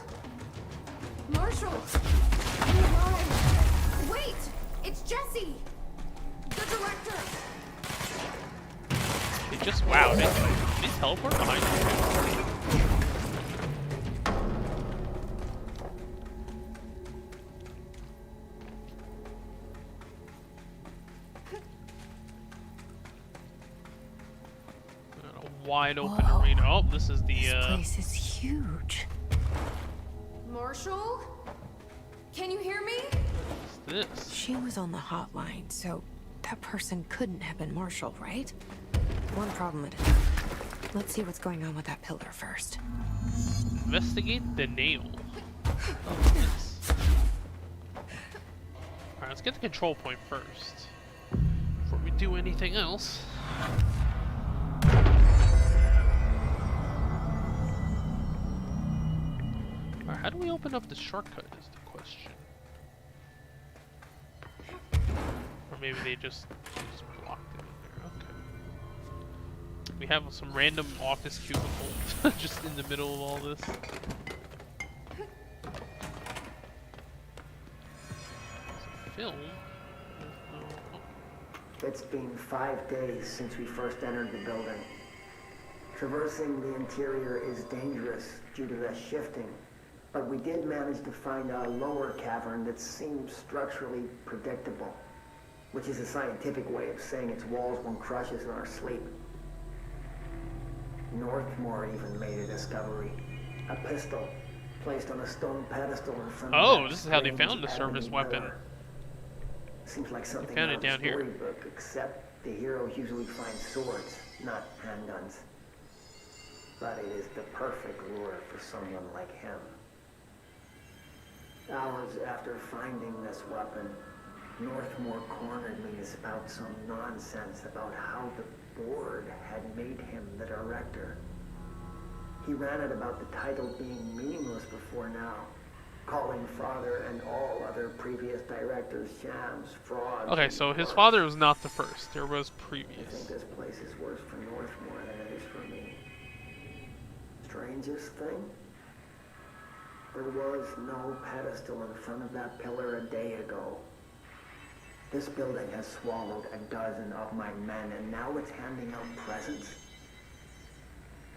Marshall! You're alive! Wait! It's Jesse! The director! They just, wow, they teleport behind you. Wide open arena. Oh, this is the This place is huge. Marshall? Can you hear me? What's this? She was on the hotline, so that person couldn't have been Marshall, right? One problem at a time. Let's see what's going on with that pillar first. Investigate the nail. Oh, this. Alright, let's get the control point first. Before we do anything else. Alright, how do we open up the shortcut is the question. Or maybe they just blocked it in there. Okay. We have some random office cubicle just in the middle of all this. Film. It's been 5 days since we first entered the building. Traversing the interior is dangerous due to the shifting, but we did manage to find a lower cavern that seems structurally predictable, which is a scientific way of saying its walls won't crush us in our sleep. Northmore even made a discovery. A pistol placed on a stone pedestal in front of Oh, that this is how they strange found the service enemy weapon. pillar. Seems like something found out it of a down here. storybook, except the heroes usually find swords, not handguns. But it is the perfect lure for someone like him. Hours after finding this weapon, Northmore cornered me to spout some nonsense about how the board had made him the director. He ran it about the title being meaningless before now, calling Father and all other previous directors shams, frauds. Okay, and so his worse. father was not the first. There was I previous. think this place is worse for Northmore than it is for me. Strangest thing? There was no pedestal in front of that pillar a day ago. This building has swallowed a dozen of my men, and now it's handing out presents?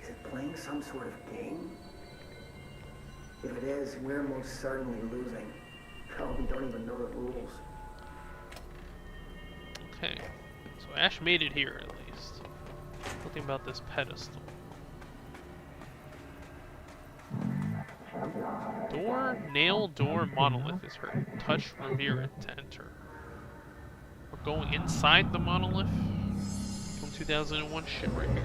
Is it playing some sort of game? If it is, we're most certainly losing. Hell, we don't even know the rules. Okay, so Ash made it here at least. Something about this pedestal. Door, nail, door, monolith is hurt. Touch, Revere to enter. We're going inside the monolith from 2001 shit right here.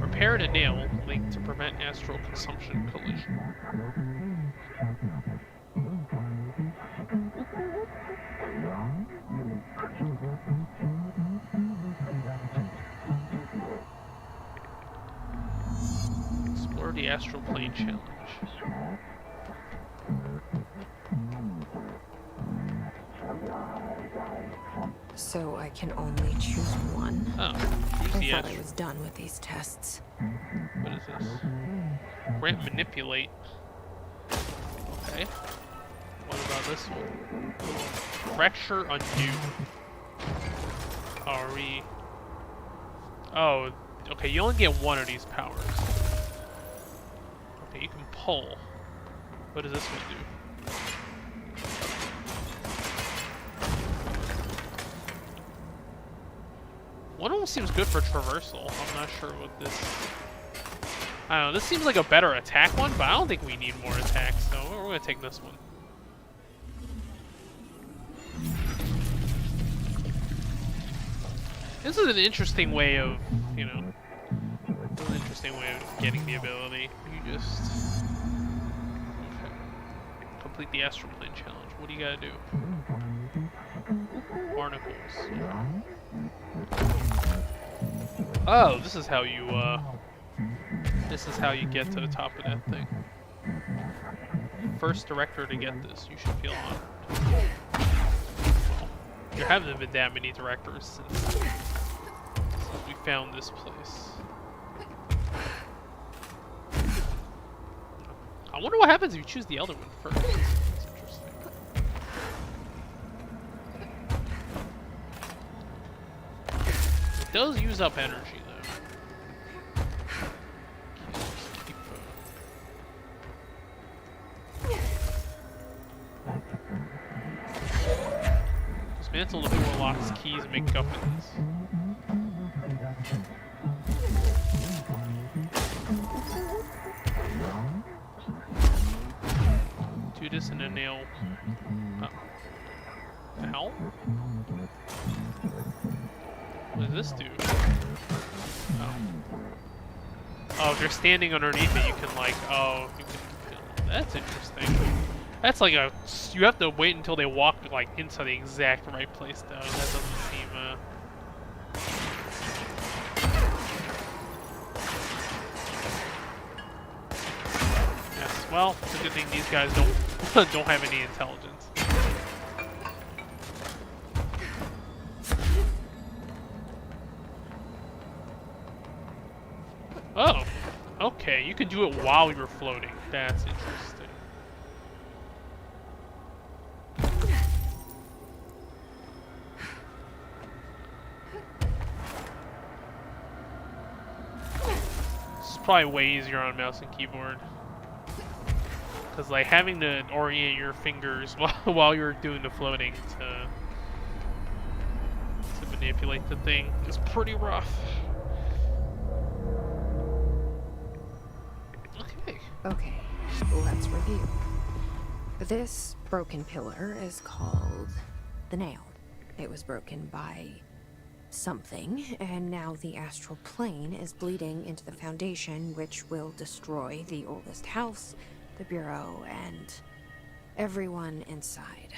Repair a nail linked to prevent astral consumption collision. Explore the astral plane challenge. So I can only choose one? Oh, use I the thought I astral. was done with these tests. What is this? Grant manipulate. Okay. What about this one? Fracture undo. Are we? Oh, okay. You only get one of these powers. Okay, you can pull. What does this one do? One of them seems good for traversal. I'm not sure what this... I don't know. This seems like a better attack one, but I don't think we need more attacks, so we're going to take this one. This is an interesting way of, you know... This is an interesting way of getting the ability. You just... Okay. Complete the astral plane challenge. What do you gotta do? Barnacles. Oh, this is how you, this is how you get to the top of that thing. First director to get this, you should feel honored. Well, there haven't been that many directors since we found this place. I wonder what happens if you choose the other one first. That's interesting. It does use up energy, though. Okay, just keep, dismantle the 4 locks, keys, and make guffins. Do this in a nail. The hell? What does this do? Oh. Oh, if you're standing underneath it, you can like, oh, you can, that's interesting. That's like a, you have to wait until they walk like into the exact right place though. That doesn't seem, Yes, well, it's a good thing these guys don't have any intelligence. Oh, okay, you can do it while you're floating. That's interesting. probably way easier on mouse and keyboard. Because like having to orient your fingers while you're doing the floating to manipulate the thing is pretty rough. Okay, let's review. This broken pillar is called the Nail. It was broken by something, and now the astral plane is bleeding into the foundation, which will destroy the oldest house, the bureau, and everyone inside.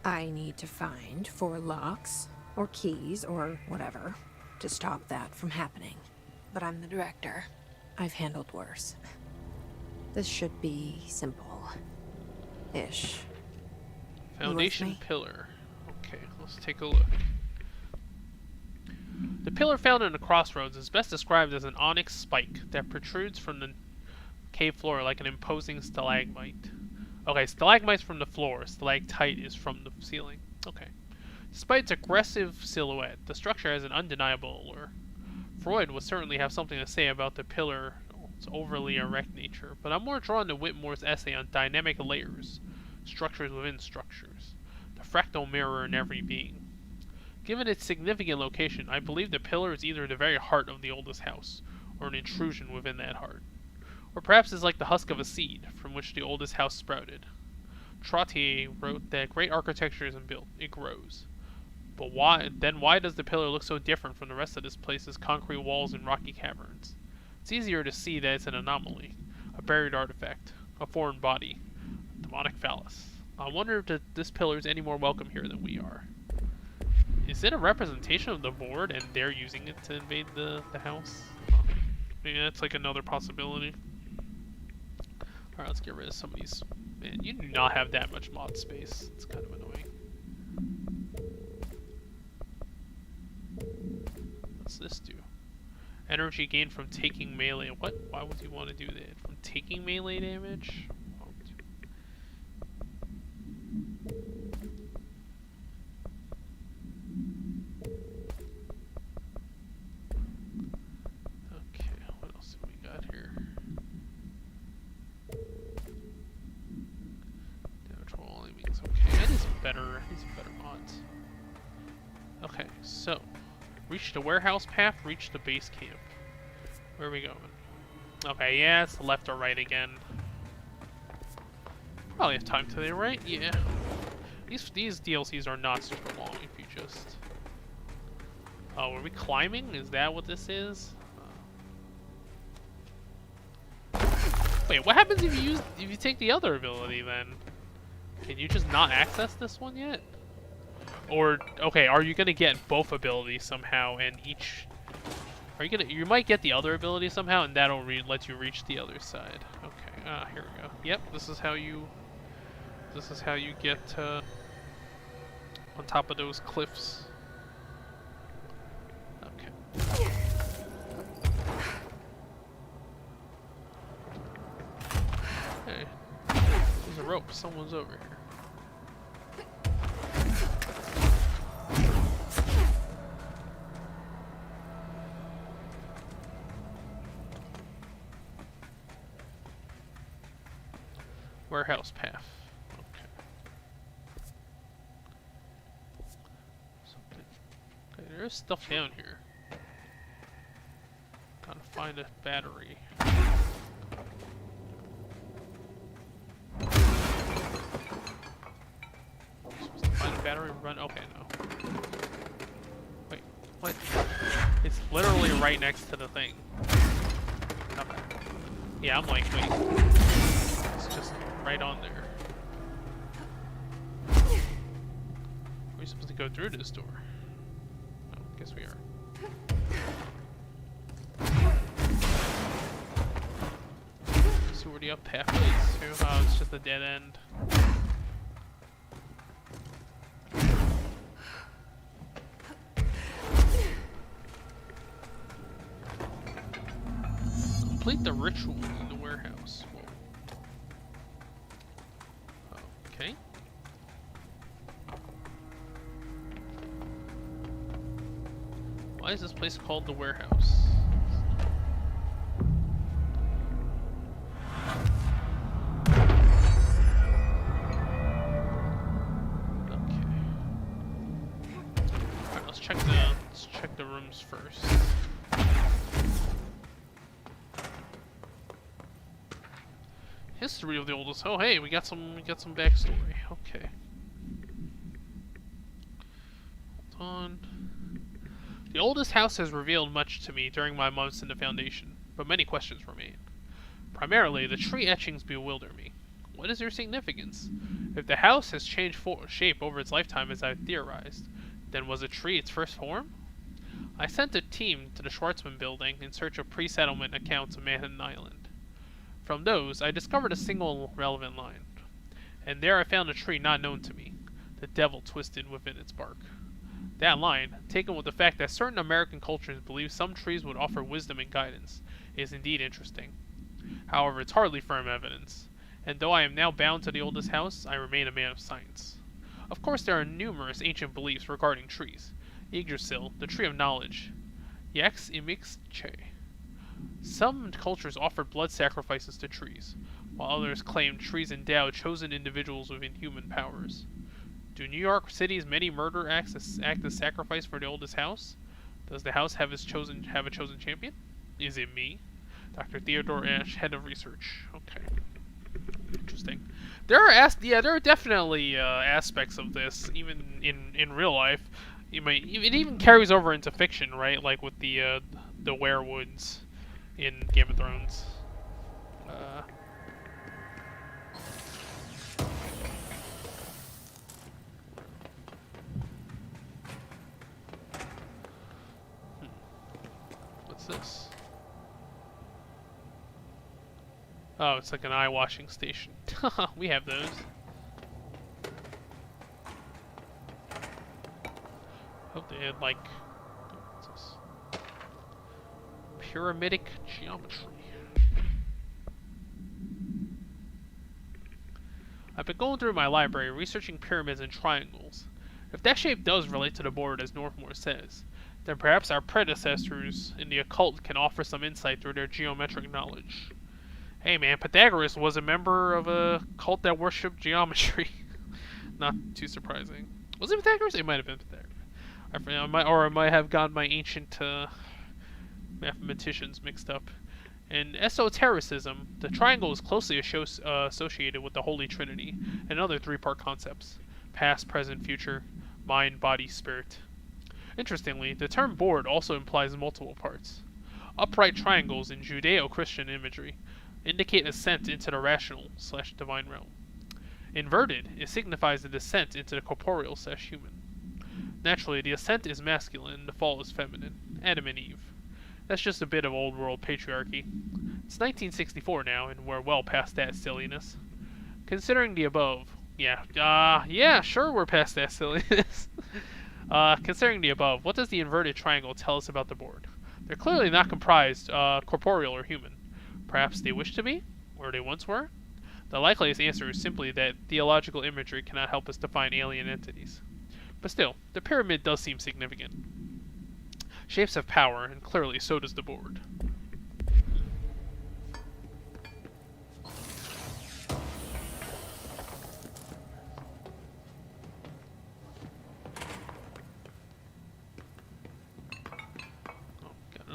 I need to find 4 locks, or keys, or whatever, to stop that from happening. But I'm the director. I've handled worse. This should be simple-ish. Foundation pillar. Okay, let's take a look. The pillar found in the crossroads is best described as an onyx spike that protrudes from the cave floor like an imposing stalagmite. Okay, stalagmite's from the floor, stalactite is from the ceiling. Okay. Despite its aggressive silhouette, the structure has an undeniable allure. Freud would certainly have something to say about the pillar's overly erect nature, but I'm more drawn to Whitmore's essay on dynamic layers, structures within structures, the fractal mirror in every being. Given its significant location, I believe the pillar is either the very heart of the oldest house, or an intrusion within that heart. Or perhaps it's like the husk of a seed, from which the oldest house sprouted. Trottier wrote that great architecture isn't built, it grows. But why does the pillar look so different from the rest of this place's concrete walls and rocky caverns? It's easier to see that it's an anomaly, a buried artifact, a foreign body, a demonic phallus. I wonder if this pillar is any more welcome here than we are. Is it a representation of the board and they're using it to invade the house? Yeah, that's like another possibility. Alright, let's get rid of some of these. Man, you do not have that much mod space. It's kind of annoying. What's this do? Energy gained from taking melee. What? Why would you want to do that? From taking melee damage? Okay, what else do we got here? Damage roll only means okay. That is better. These are better mods. Okay, so reach the warehouse path, reach the base camp. Where are we going? Okay, yeah, it's left or right again. Probably have time to the right, yeah. These DLCs are not super long if you just... Oh, are we climbing? Is that what this is? Wait, what happens if you take the other ability then? Can you just not access this one yet? Or okay, are you gonna get both abilities somehow and each? Are you gonna? You might get the other ability somehow and that'll let you reach the other side. Okay, here we go. Yep, this is how you get on top of those cliffs. Okay. Hey, there's a rope. Someone's over here. Warehouse path. Okay. Something. Okay, there's stuff down here. Gotta find a battery. Supposed to find a battery and run. Okay, no. Wait, what? It's literally right next to the thing. Okay. Yeah, I'm like, wait. It's just right on there. Are we supposed to go through this door? Oh, guess we are. See where the up path leads to? Oh, it's just a dead end. Complete the ritual in the warehouse. Whoa. Okay. Why is this place called the warehouse? check the rooms first. History of the oldest. Oh, hey, we got some backstory. Okay. Hold on. The oldest house has revealed much to me during my months in the Foundation, but many questions remain. Primarily, the tree etchings bewilder me. What is their significance? If the house has changed shape over its lifetime as I theorized, then was a tree its first form? I sent a team to the Schwartzman building in search of pre-settlement accounts of Manhattan Island. From those, I discovered a single relevant line, and there I found a tree not known to me, the devil twisted within its bark. That line, taken with the fact that certain American cultures believe some trees would offer wisdom and guidance, is indeed interesting. However, it's hardly firm evidence, and though I am now bound to the oldest house, I remain a man of science. Of course, there are numerous ancient beliefs regarding trees. Yggdrasil, the tree of knowledge. Yax imix che. Some cultures offered blood sacrifices to trees, while others claimed trees endowed chosen individuals with inhuman powers. Do New York City's many murder acts act as sacrifice for the oldest house? Does the house have a chosen champion? Is it me? Dr. Theodore Ash, head of research. Okay. Interesting. There are definitely aspects of this, even in real life. It even carries over into fiction, right? Like with the werewoods in Game of Thrones. What's this? Oh, it's like an eye washing station. We have those. Hope they had like, what's this? Pyramidic geometry. I've been going through my library researching pyramids and triangles. If that shape does relate to the board as Northmore says, then perhaps our predecessors in the occult can offer some insight through their geometric knowledge. Hey man, Pythagoras was a member of a cult that worshipped geometry. Not too surprising. Was it Pythagoras? It might have been Pythagoras. I might have gotten my ancient mathematicians mixed up. In esotericism, the triangle is closely associated with the Holy Trinity and other three-part concepts: past, present, future, mind, body, spirit. Interestingly, the term board also implies multiple parts. Upright triangles in Judeo-Christian imagery indicate ascent into the rational/divine realm. Inverted, it signifies the descent into the corporeal/human. Naturally, the ascent is masculine and the fall is feminine. Adam and Eve. That's just a bit of old world patriarchy. It's 1964 now, and we're well past that silliness. Considering the above, sure, we're past that silliness. Considering the above, what does the inverted triangle tell us about the board? They're clearly not comprised corporeal or human. Perhaps they wish to be, or they once were? The likeliest answer is simply that theological imagery cannot help us define alien entities. But still, the pyramid does seem significant. Shapes have power, and clearly so does the board.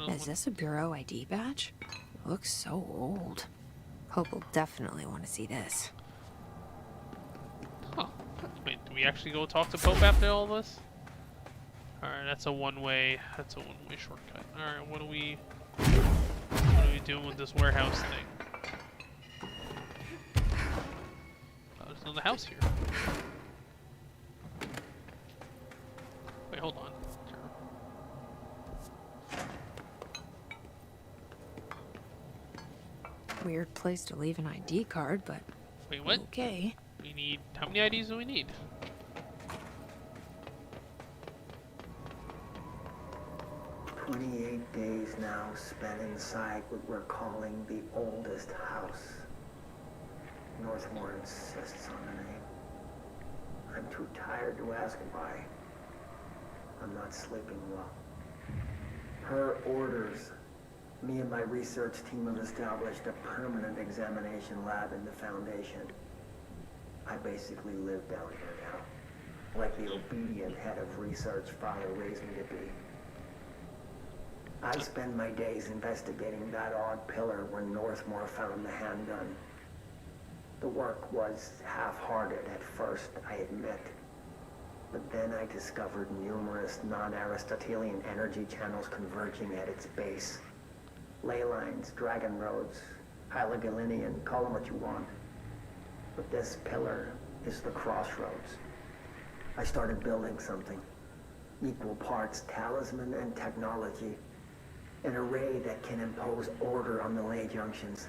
Is this a Bureau ID badge? Looks so old. Hope will definitely want to see this. Huh. Wait, do we actually go talk to Pope after all this? Alright, that's a one-way shortcut. Alright, what are we doing with this warehouse thing? Oh, there's another house here. Wait, hold on. Weird place to leave an ID card, but wait, what? Okay. We need, how many IDs do we need? "28 days now spent inside what we're calling the oldest house. Northmore insists on the name. I'm too tired to ask why. I'm not sleeping well. Her orders. Me and my research team have established a permanent examination lab in the Foundation. I basically live down here now, like the obedient head of research father raised me to be. I spend my days investigating that odd pillar when Northmore found the handgun. The work was half-hearted at first, I admit. But then I discovered numerous non-Aristotelian energy channels converging at its base. Ley lines, dragon roads, Hylogalinian, call them what you want. But this pillar is the crossroads. I started building something. Equal parts talisman and technology. An array that can impose order on the ley junctions.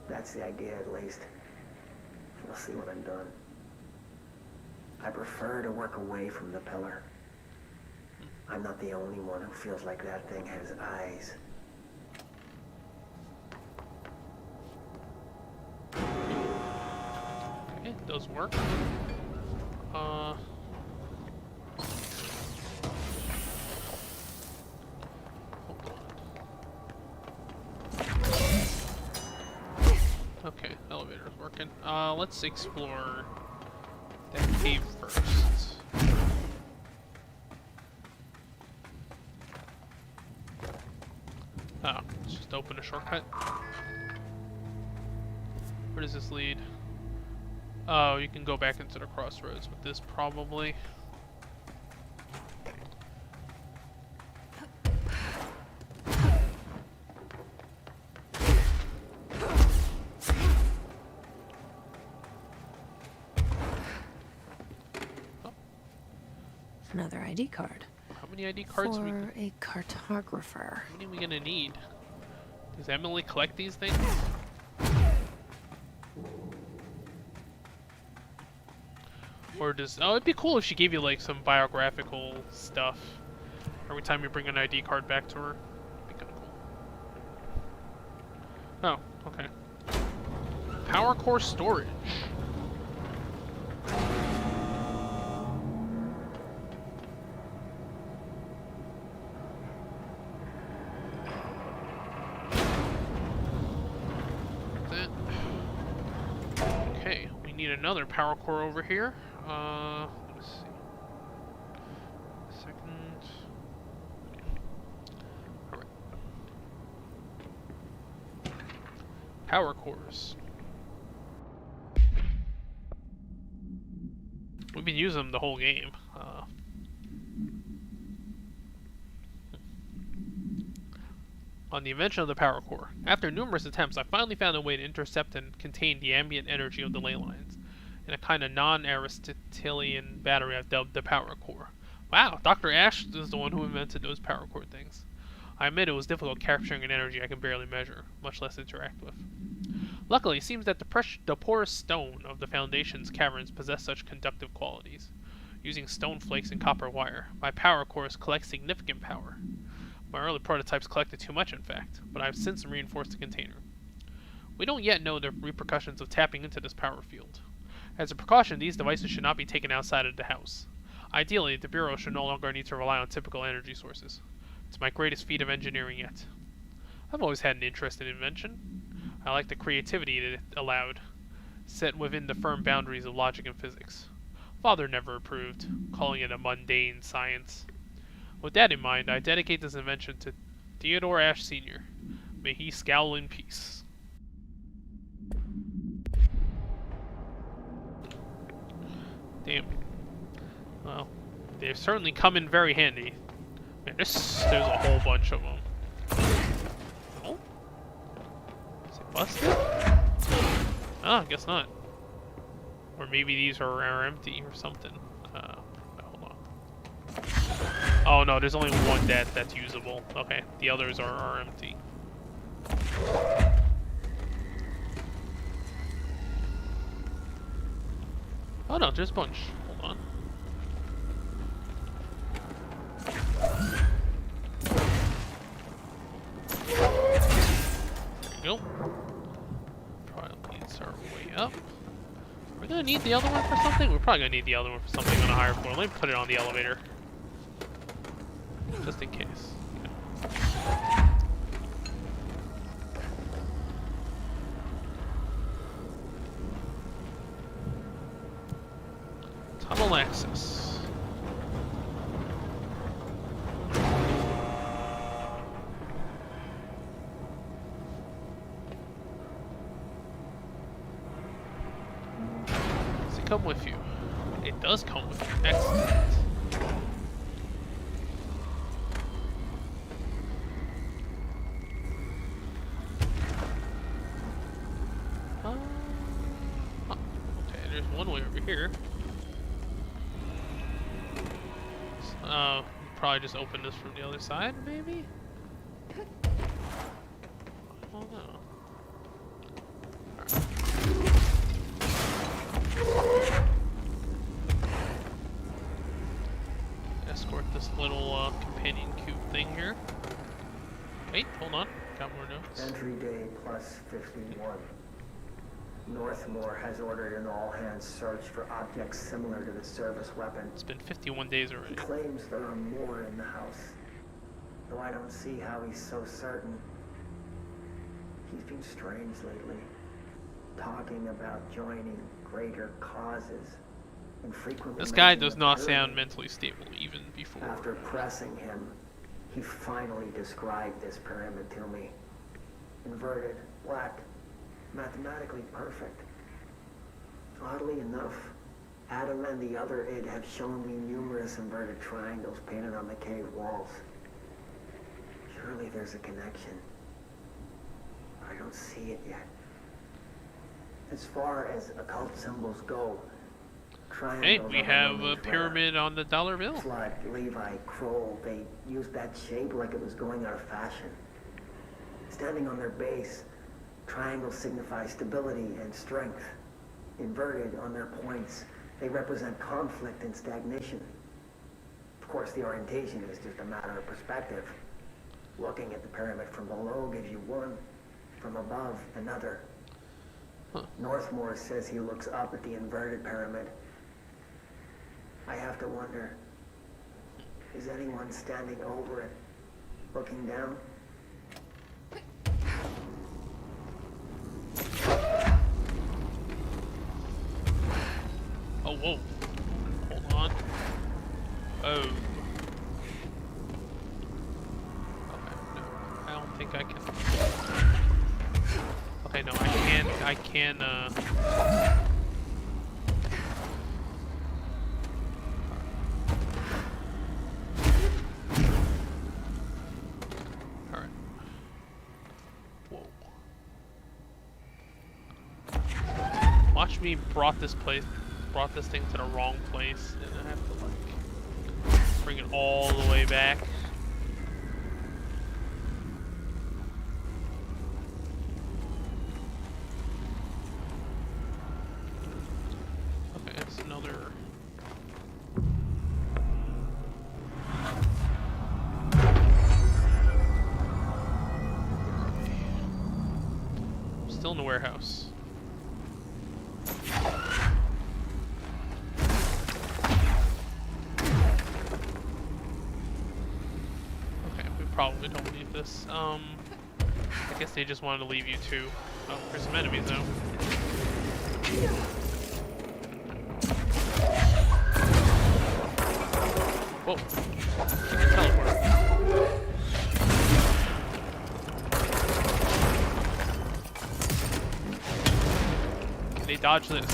That's the idea, at least. We'll see when I'm done. I prefer to work away from the pillar. I'm not the only one who feels like that thing has eyes. Okay, it does work. Okay, elevator's working. Let's explore that cave first. Oh, let's just open a shortcut. Where does this lead? Oh, you can go back into the crossroads with this probably. Another ID card. How many ID cards For we a cartographer. How many are we gonna need? Does Emily collect these things? Or does... Oh, it'd be cool if she gave you, like, some biographical stuff every time you bring an ID card back to her. It'd be kinda cool. Oh, okay. Power core storage. Okay, we need another power core over here. Let's see. Second. Alright. Power cores. We've been using them the whole game. On the invention of the power core. After numerous attempts, I finally found a way to intercept and contain the ambient energy of the ley lines in a kind of non-Aristotelian battery I've dubbed the power core. Wow, Dr. Ash is the one who invented those power core things. I admit it was difficult capturing an energy I can barely measure, much less interact with. Luckily, it seems that the porous stone of the Foundation's caverns possess such conductive qualities. Using stone flakes and copper wire, my power cores collect significant power. My early prototypes collected too much, in fact, but I have since reinforced the container. We don't yet know the repercussions of tapping into this power field. As a precaution, these devices should not be taken outside of the house. Ideally, the Bureau should no longer need to rely on typical energy sources. It's my greatest feat of engineering yet. I've always had an interest in invention. I like the creativity that it allowed, set within the firm boundaries of logic and physics. Father never approved, calling it a mundane science. With that in mind, I dedicate this invention to Theodore Ash Sr. May he scowl in peace. Damn. Well, they've certainly come in very handy. Man, there's a whole bunch of them. Oh? Is it busted? Oh, I guess not. Or maybe these are empty or something. Hold on. Oh no, there's only one that's usable. Okay, the others are empty. Oh no, there's a bunch. Hold on. There you go. Probably needs our way up. Are we gonna need the other one for something? We're probably gonna need the other one for something on a higher floor. Let me put it on the elevator. Just in case. Okay. Tunnel access. Does it come with you? It does come with you. Excellent. Okay, there's one way over here. Probably just open this from the other side, maybe? I don't know. Escort this little companion cube thing here. Wait, hold on. Got more notes. Entry day plus 51. Northmore has ordered an all-hands search for objects similar to the service weapon. It's been 51 days He already. claims there are more in the house, though I don't see how he's so certain. He's been strange lately, talking about joining greater causes, and frequently This guy mentioning does the not pyramid. sound mentally stable even before. After pressing him, he finally described this pyramid to me. Inverted, black, mathematically perfect. Oddly enough, Adam and the other id have shown me numerous inverted triangles painted on the cave walls. Surely there's a connection. I don't see it yet. As far as occult symbols go, triangles Hey, we are have a nomenclature. pyramid on the dollar bill. Flood, Levi, Kroll, they used that shape like it was going out of fashion. Standing on their base, triangles signify stability and strength. Inverted on their points, they represent conflict and stagnation. Of course, the orientation is just a matter of perspective. Looking at the pyramid from below gives you one, from above another. Huh. Northmore says he looks up at the inverted pyramid. I have to wonder, is anyone standing over it, looking down? Oh, whoa. Hold on. Oh. Okay, no. I don't think I can. Okay, no, I can, Alright. Whoa. Watch me brought this thing to the wrong place, and I have to like bring it all the way back. Okay, that's another. I'm still in the warehouse. Probably don't need this. I guess they just wanted to leave you too. Oh, there's some enemies though. Whoa. You can teleport. Can they dodge this?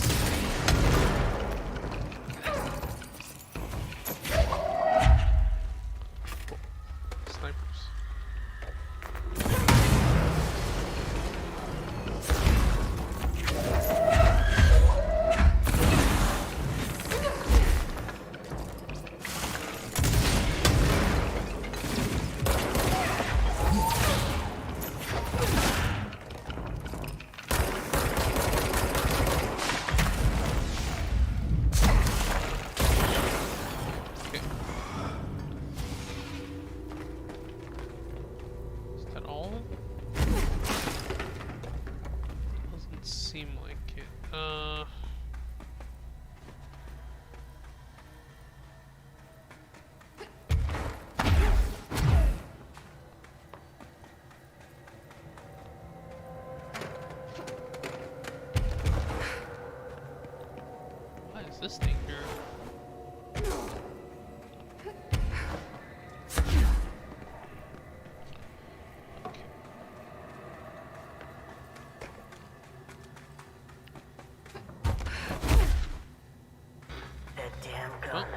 gun.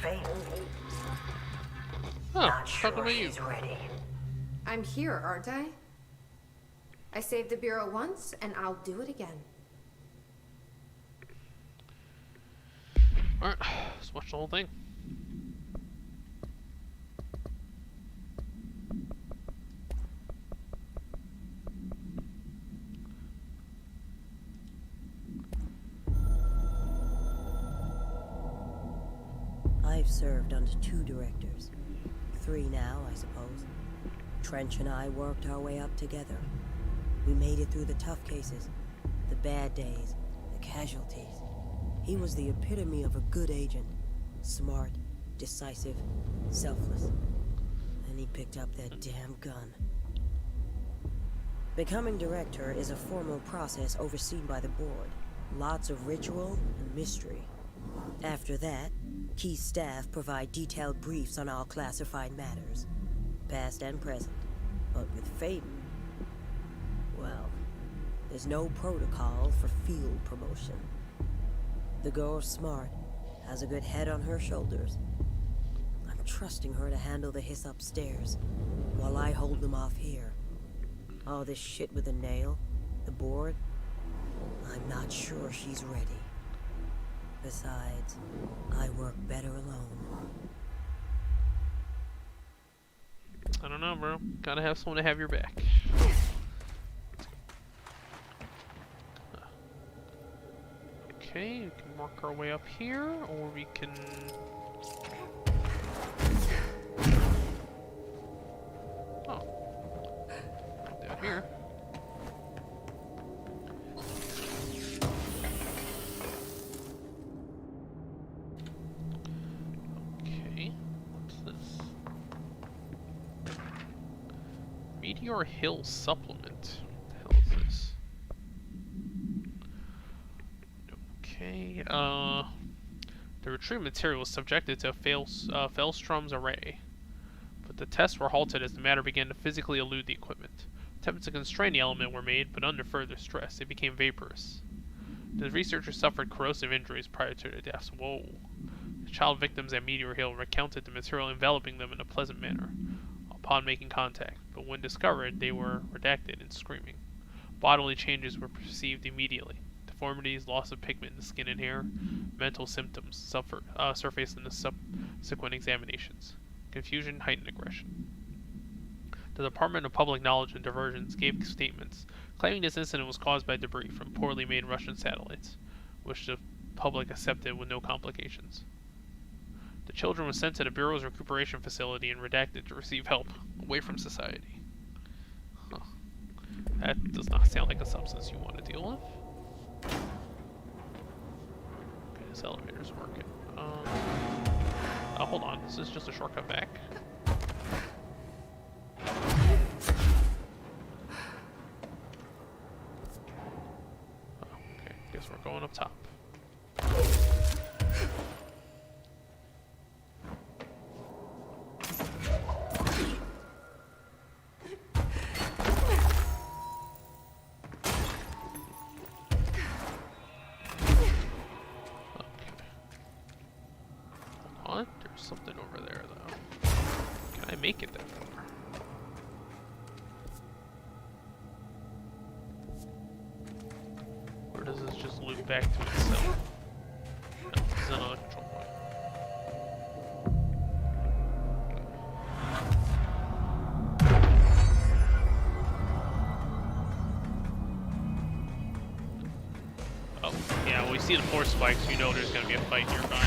Faith. Oh, Not sure talking about you. she's ready. I'm here, aren't I? I saved the Bureau once, and I'll do it again. Alright, let's watch the whole thing. I've served under 2 directors. 3 now, I suppose. Trench and I worked our way up together. We made it through the tough cases, the bad days, the casualties. He was the epitome of a good agent. Smart, decisive, selfless. And he picked up that damn gun. Becoming director is a formal process overseen by the board. Lots of ritual and mystery. After that, key staff provide detailed briefs on all classified matters, past and present. But with Faden, well, there's no protocol for field promotion. The girl's smart, has a good head on her shoulders. I'm trusting her to handle the hiss upstairs, while I hold them off here. All this shit with the nail, the board, I'm not sure she's ready. Besides, I work better alone. I don't know, bro. Gotta have someone to have your back. Okay, we can work our way up here, or we can... Oh. Down here. Okay, what's this? Meteor Hill Supplement. What the hell is this? Okay, the retrieved material was subjected to Fellstrom's array, but the tests were halted as the matter began to physically elude the equipment. Attempts to constrain the element were made, but under further stress, it became vaporous. The researchers suffered corrosive injuries prior to their deaths. Whoa. The child victims at Meteor Hill recounted the material enveloping them in a pleasant manner upon making contact, but when discovered, they were redacted and screaming. Bodily changes were perceived immediately. Deformities, loss of pigment in the skin and hair, mental symptoms surfaced in the subsequent examinations. Confusion, heightened aggression. The Department of Public Knowledge and Diversions gave statements claiming this incident was caused by debris from poorly made Russian satellites, which the public accepted with no complications. The children were sent to the Bureau's recuperation facility and redacted to receive help away from society. Huh. That does not sound like a substance you want to deal with. Okay, this elevator's working. Hold on, this is just a shortcut back. Okay, guess we're going up top. There's something over there, though. Can I make it that far? Or does this just loop back to itself? No, this is another control point. Oh, yeah, when we see the force spikes, you know there's gonna be a fight nearby.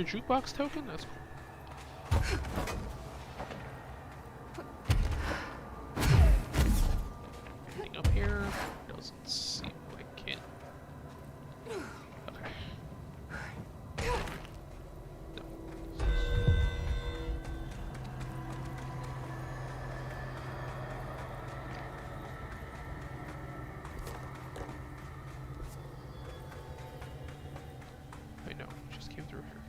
a jukebox token? That's cool. Anything up here? Doesn't seem like it. Okay. No. Wait, no. It just came through here.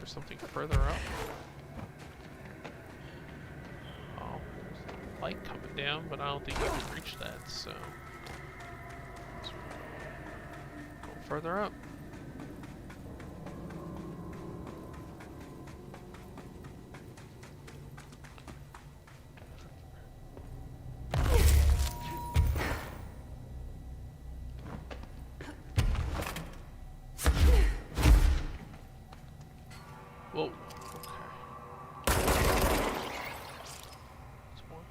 Something further up. Oh, there's a light coming down, but I don't think you can reach that, so go further up. Whoa. Okay. That's one.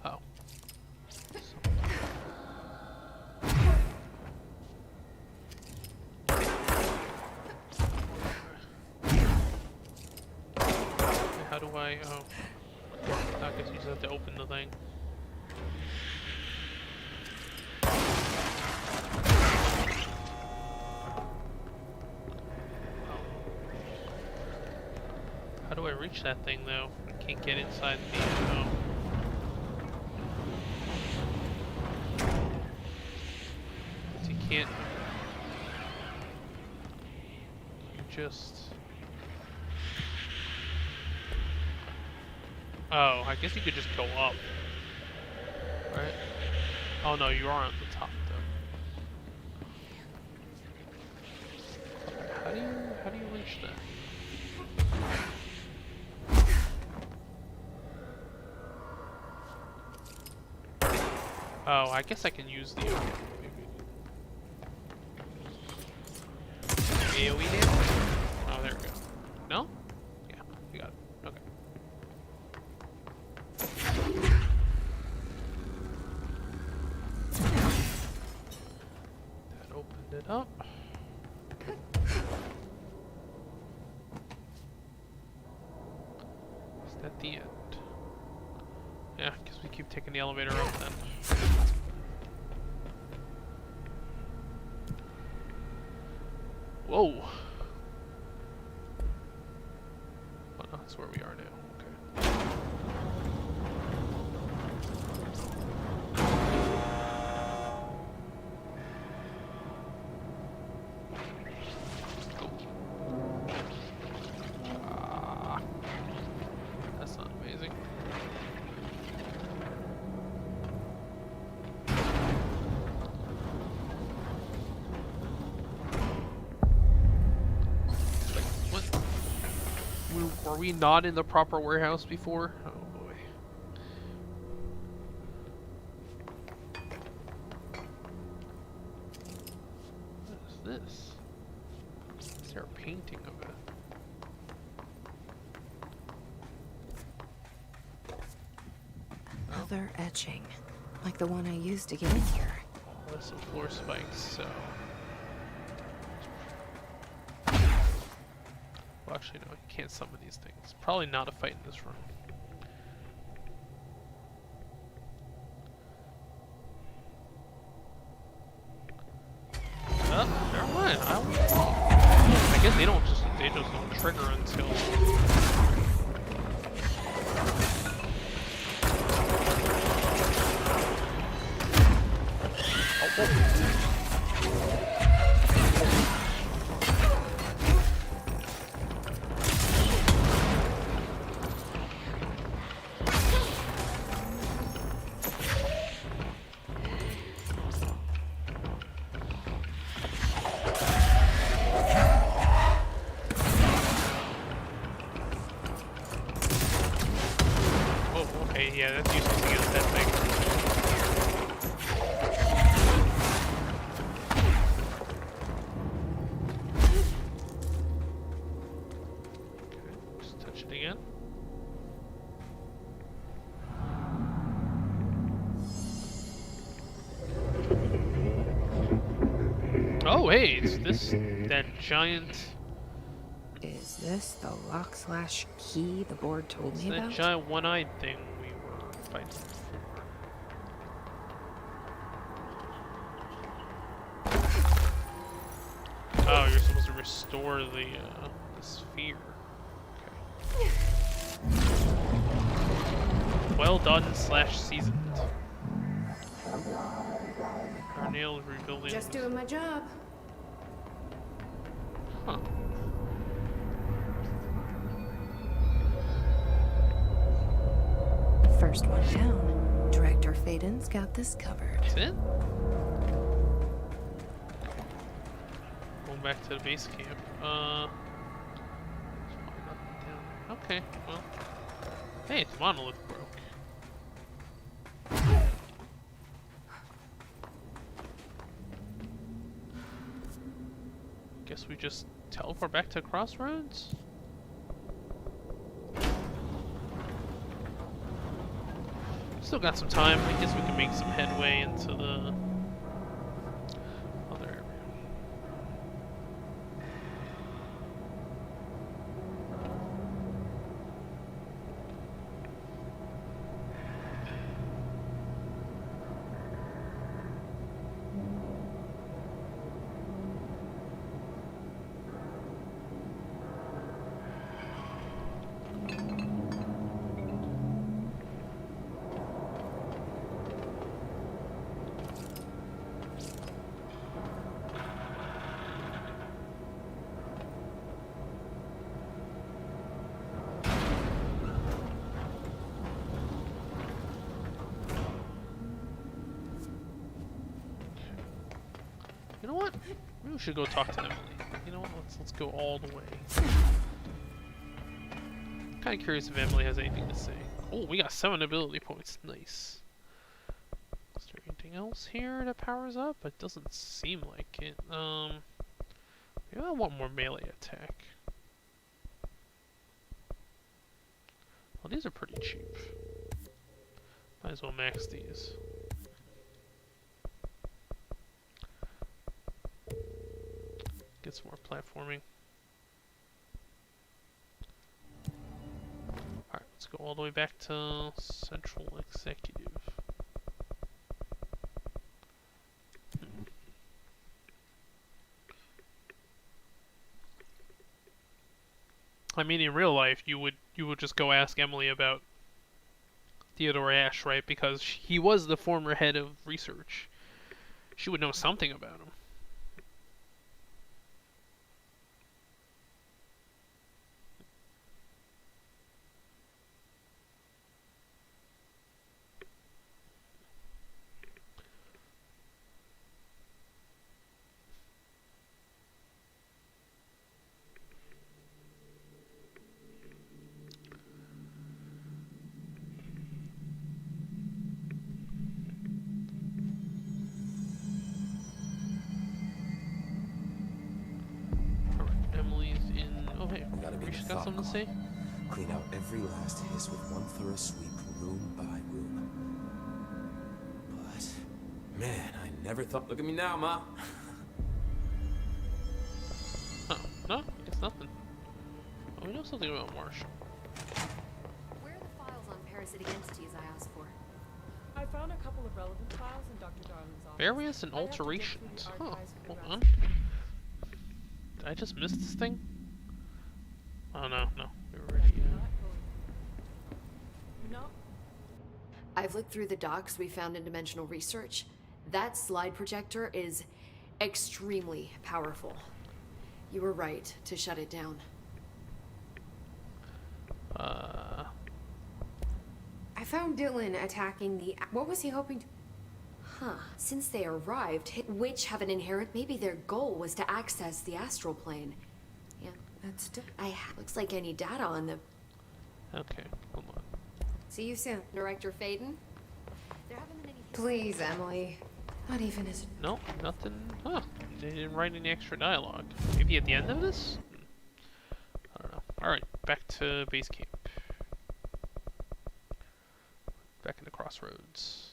Oh. How do I, oh. I guess you just have to open the thing. How do I reach that thing though? I can't get inside the you can't. You just. Oh, I guess you could just go up, right? Oh no, you are on the top though. Okay, how do you reach that? Oh, I guess I can use the AoE damage? Oh, there we go. No? Yeah, we got it. Okay. That opened it up. Is that the end? Yeah, because we keep taking the elevator up then. Whoa! Oh no, that's where we are now. Okay. Go. Ah, that's not amazing. Were we not in the proper warehouse before? Oh boy. What is this? Is there a painting of it? Another etching, like the one I used to get in here. With some floor spikes, so. Well, actually, no, you can't summon these things. Probably not a fight in this room. Oh, never mind. I guess they just don't trigger until. Yeah, that's useless against that thing. Oh, hey, it's that giant... Is this the lock/key the board told It's me that about? giant one-eyed thing we were fighting before. Oh, you're supposed to restore the sphere. Okay. Well done / seasoned. Our nails rebuilding. Just doing my job. Huh. First one down. Director Faden's got this covered. That's it? Going back to the base camp. Okay, well. Hey, the monolith broke. Guess we just teleport back to Crossroads? Still got some time. I guess we can make some headway into the other area. You know what? Maybe we should go talk to Emily. You know what? Let's go all the way. Kind of curious if Emily has anything to say. Oh, we got 7 ability points. Nice. Is there anything else here that powers up? It doesn't seem like it. Maybe I want more melee attack. Well, these are pretty cheap. Might as well max these. Get some more platforming. Alright, let's go all the way back to Central Executive. I mean, in real life, you would just go ask Emily about Theodore Ashe, right? Because he was the former head of research. She would know something about him. She's got something to say? Clean out every last hiss with one thorough sweep, room by room. But, man, I never thought... Look at me now, Ma! Oh, no, it's nothing. Oh, we know something about Marshall. Where are the files on parasitic entities I asked for? I found a couple of relevant files in Dr. Darling's office. Variants and alterations. Huh, hold on. Did I just miss this thing? Oh, no. We were already, No. I've looked through the docs we found in Dimensional Research. That slide projector is extremely powerful. You were right to shut it down. I found Dylan attacking the... What was he hoping to... Huh. Since they arrived, which have an inherent... Maybe their goal was to access the astral plane. Yeah. That's... Looks like I need data on the... Okay, hold on. See you soon. Director Faden? There haven't been any... Please, Emily. Not even as... No, nothing. Huh. They didn't write any extra dialogue. Maybe at the end of this? I don't know. Alright, back to base camp. Back into Crossroads.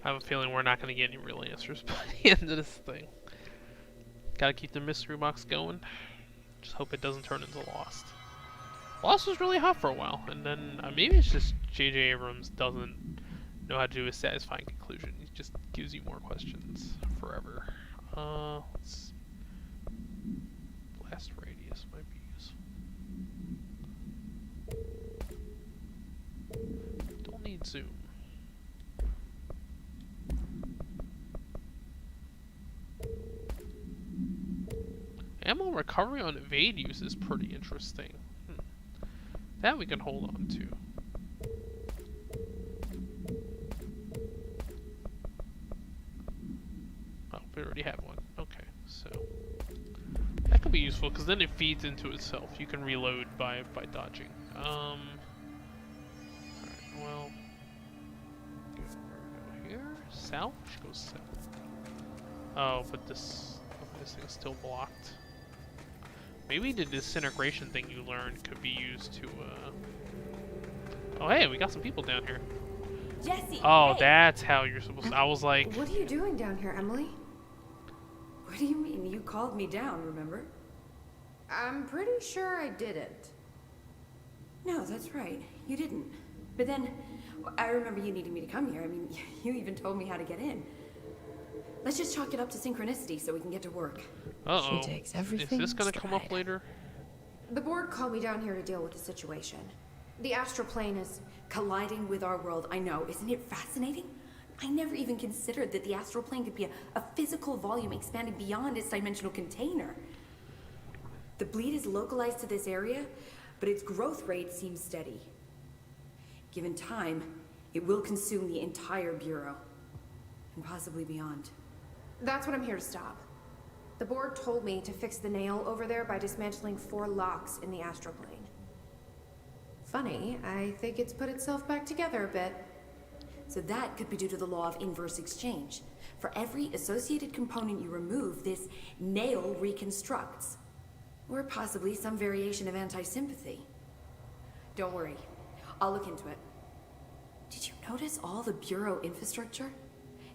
I have a feeling we're not going to get any real answers by the end of this thing. Gotta keep the mystery box going. Just hope it doesn't turn into Lost. Lost was really hot for a while, and then maybe it's just J.J. Abrams doesn't know how to do a satisfying conclusion. He just gives you more questions forever. Let's... Blast radius might be useful. Don't need zoom. Ammo recovery on evade use is pretty interesting. That we can hold on to. Oh, we already have one. Okay, so that could be useful because then it feeds into itself. You can reload by dodging. Alright, well, where we go here? South? We should go south. Oh, but this thing's still blocked. Maybe the disintegration thing you learned could be used to, Oh, hey, we got some people down here. Jesse! Oh, hey! that's how you're supposed to... I was like... What are you doing down here, Emily? What do you mean? You called me down, remember? I'm pretty sure I didn't. No, that's right. You didn't. But then, I remember you needing me to come here. I mean, you even told me how to get in. Let's just chalk it up to synchronicity so we can get to work. Uh-oh. She takes everything Is this gonna come up later? The board called me down here to deal with the situation. The astral plane is... Colliding with our world, I know. Isn't it fascinating? I never even considered that the astral plane could be a physical volume expanding beyond its dimensional container. The bleed is localized to this area, but its growth rate seems steady. Given time, it will consume the entire Bureau, and possibly beyond. That's what I'm here to stop. The board told me to fix the nail over there by dismantling 4 locks in the astral plane. Funny, I think it's put itself back together a bit. So that could be due to the law of inverse exchange. For every associated component you remove, this nail reconstructs. Or possibly some variation of anti-sympathy. Don't worry, I'll look into it. Did you notice all the Bureau infrastructure?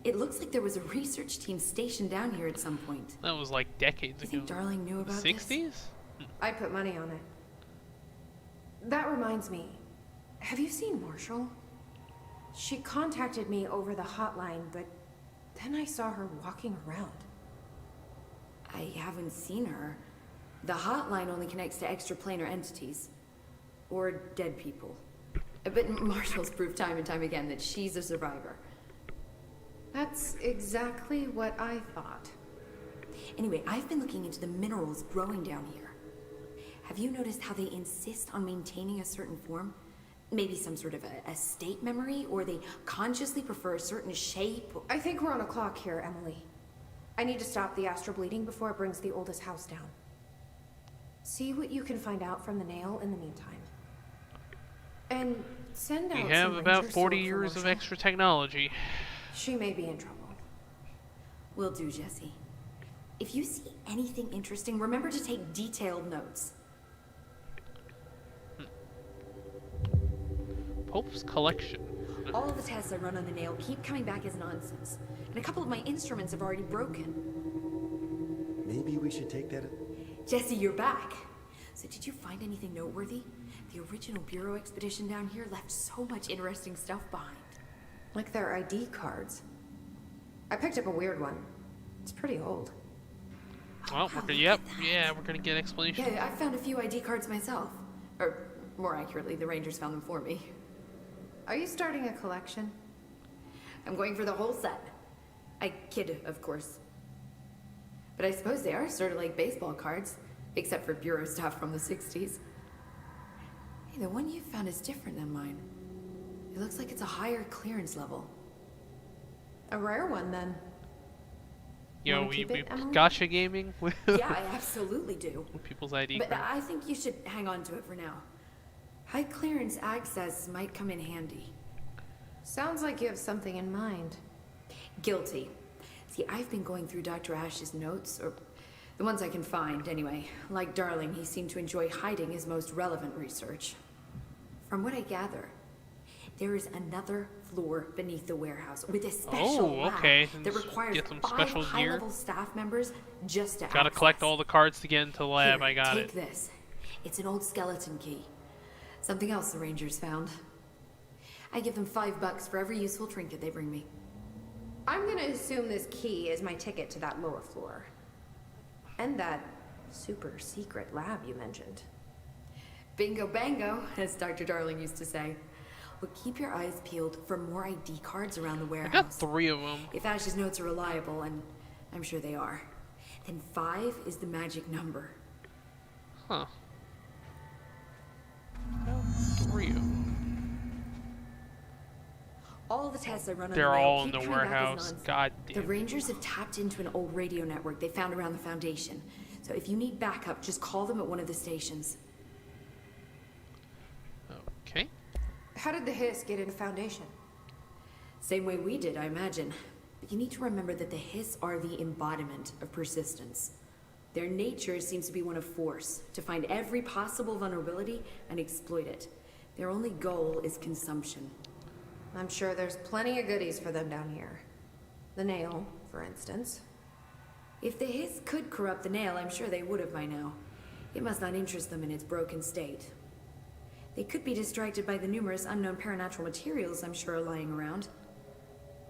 It looks like there was a research team stationed down here at some point. That was like decades ago. You think Darling knew about 60s? this? I put money on it. That reminds me. Have you seen Marshall? She contacted me over the hotline, but then I saw her walking around. I haven't seen her. The hotline only connects to extraplanar entities. Or dead people. But Marshall's proved time and time again that she's a survivor. That's exactly what I thought. Anyway, I've been looking into the minerals growing down here. Have you noticed how they insist on maintaining a certain form? Maybe some sort of a state memory, or they consciously prefer a certain shape? I think we're on a clock here, Emily. I need to stop the astral bleeding before it brings the oldest house down. See what you can find out from the nail in the meantime. And send out We have some about ranger 40 sword for years of Marshall. extra technology. She may be in trouble. Will do, Jesse. If you see anything interesting, remember to take detailed notes. Pope's collection. All the tests I run on the nail keep coming back as nonsense. And a couple of my instruments have already broken. Maybe we should take that... Jesse, you're back. So did you find anything noteworthy? The original Bureau expedition down here left so much interesting stuff behind. Like their ID cards. I picked up a weird one. It's pretty old. Well, we're gonna, yep, yeah, we're gonna get explanation. Yeah, I found a few ID cards myself. Or, more accurately, the Rangers found them for me. Are you starting a collection? I'm going for the whole set. I kid, of course. But I suppose they are sort of like baseball cards, except for Bureau stuff from the 60s. Hey, the one you found is different than mine. It looks like it's a higher clearance level. A rare one, then. Yo, Wanna we keep it, Emily? gotcha gaming with Yeah, I absolutely do. people's ID But cards. I think you should hang on to it for now. High clearance access might come in handy. Sounds like you have something in mind. Guilty. See, I've been going through Dr. Ash's notes, or the ones I can find, anyway. Like Darling, he seemed to enjoy hiding his most relevant research. From what I gather, There is another floor beneath the warehouse with a special lab that requires Get some 5 special gear. high-level staff members just to Gotta collect all the cards to get into the lab. Here, I got take it. this. It's an old skeleton key. Something else the Rangers found. I give them $5 for every useful trinket they bring me. I'm gonna assume this key is my ticket to that lower floor. And that super secret lab you mentioned. Bingo bango, as Dr. Darling used to say. Well, keep your eyes peeled for more ID cards around the warehouse. I got 3 of them. If Ash's notes are reliable, and I'm sure they are, then 5 is the magic number. Huh. I got 3 of them. All the tests I run on They're the all mail in keep the coming back as warehouse. nonsense. God The damn. Rangers have tapped into an old radio network they found around the Foundation. So if you need backup, just call them at one of the stations. Okay. How did the Hiss get into Foundation? Same way we did, I imagine. But you need to remember that the Hiss are the embodiment of persistence. Their nature seems to be one of force, to find every possible vulnerability and exploit it. Their only goal is consumption. I'm sure there's plenty of goodies for them down here. The nail, for instance. If the Hiss could corrupt the nail, I'm sure they would have by now. It must not interest them in its broken state. They could be distracted by the numerous unknown paranatural materials I'm sure are lying around.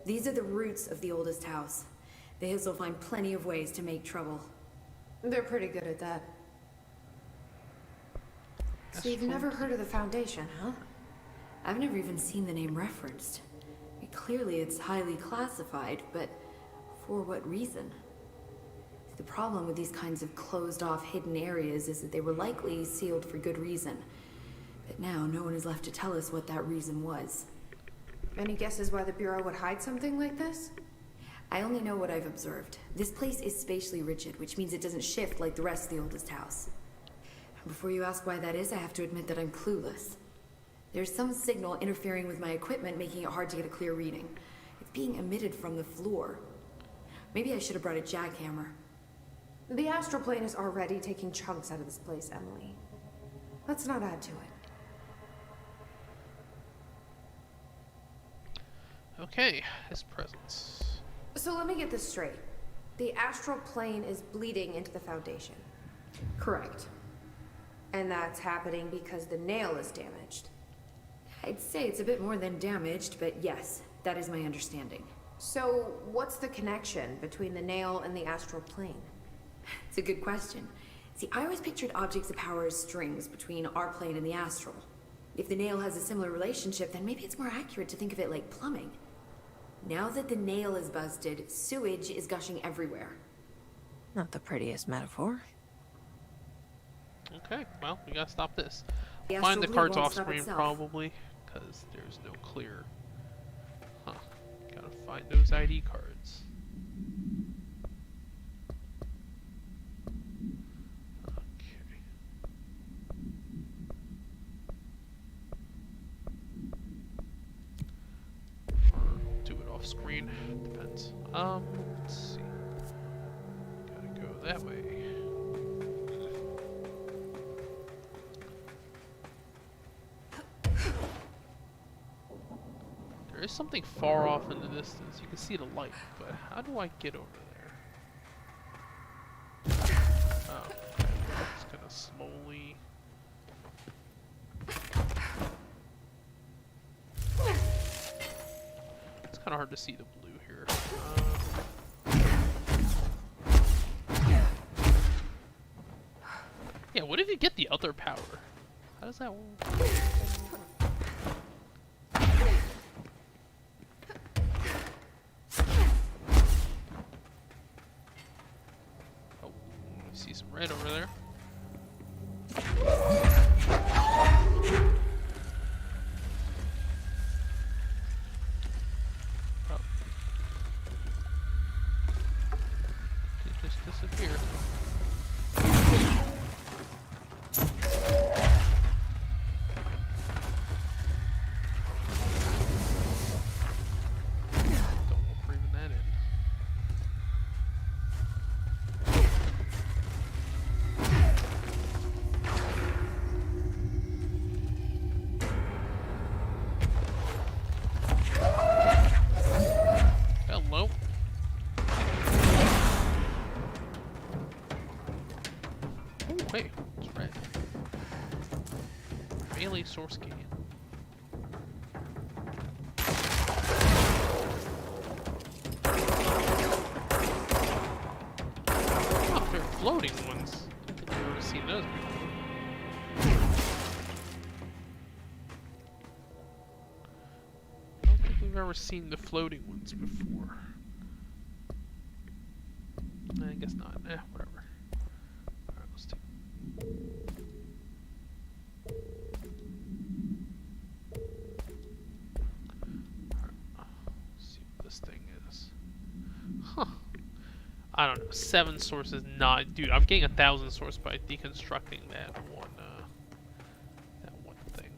These are the roots of the oldest house. The Hiss will find plenty of ways to make trouble. They're pretty good at that. So you've never heard of the Foundation, huh? I've never even seen the name referenced. Clearly it's highly classified, but for what reason? The problem with these kinds of closed-off hidden areas is that they were likely sealed for good reason. But now no one is left to tell us what that reason was. Any guesses why the Bureau would hide something like this? I only know what I've observed. This place is spatially rigid, which means it doesn't shift like the rest of the oldest house. Before you ask why that is, I have to admit that I'm clueless. There's some signal interfering with my equipment, making it hard to get a clear reading. It's being emitted from the floor. Maybe I should have brought a jackhammer. The astral plane is already taking chunks out of this place, Emily. Let's not add to it. Okay, his presence. So let me get this straight. The astral plane is bleeding into the Foundation. Correct. And that's happening because the nail is damaged. I'd say it's a bit more than damaged, but yes, that is my understanding. So what's the connection between the nail and the astral plane? It's a good question. See, I always pictured objects of power as strings between our plane and the astral. If the nail has a similar relationship, then maybe it's more accurate to think of it like plumbing. Now that the nail is busted, sewage is gushing everywhere. Not the prettiest metaphor. Okay, well, we gotta stop this. The Find the astral cards blue won't off stop screen itself. probably, because there's no clear. Huh. Gotta find those ID cards. Okay. Or do it off screen. Depends. Let's see. Gotta go that way. There is something far off in the distance. You can see the light, but how do I get over there? Oh, okay. Just gonna slowly. It's kind of hard to see the blue here. Yeah, what if you get the other power? How does that work? See some red over there. Oh. Did it just disappear? Don't know for even that in. wait, it's red. Melee source gain. Oh, they're floating ones. I don't think I've ever seen those before. I don't think we've ever seen the floating ones before. I guess not. Whatever. Alright, let's take. Alright, let's see what this thing is. Huh. I don't know. 7 sources, not. Dude, I'm getting 1,000 source by deconstructing that one thing.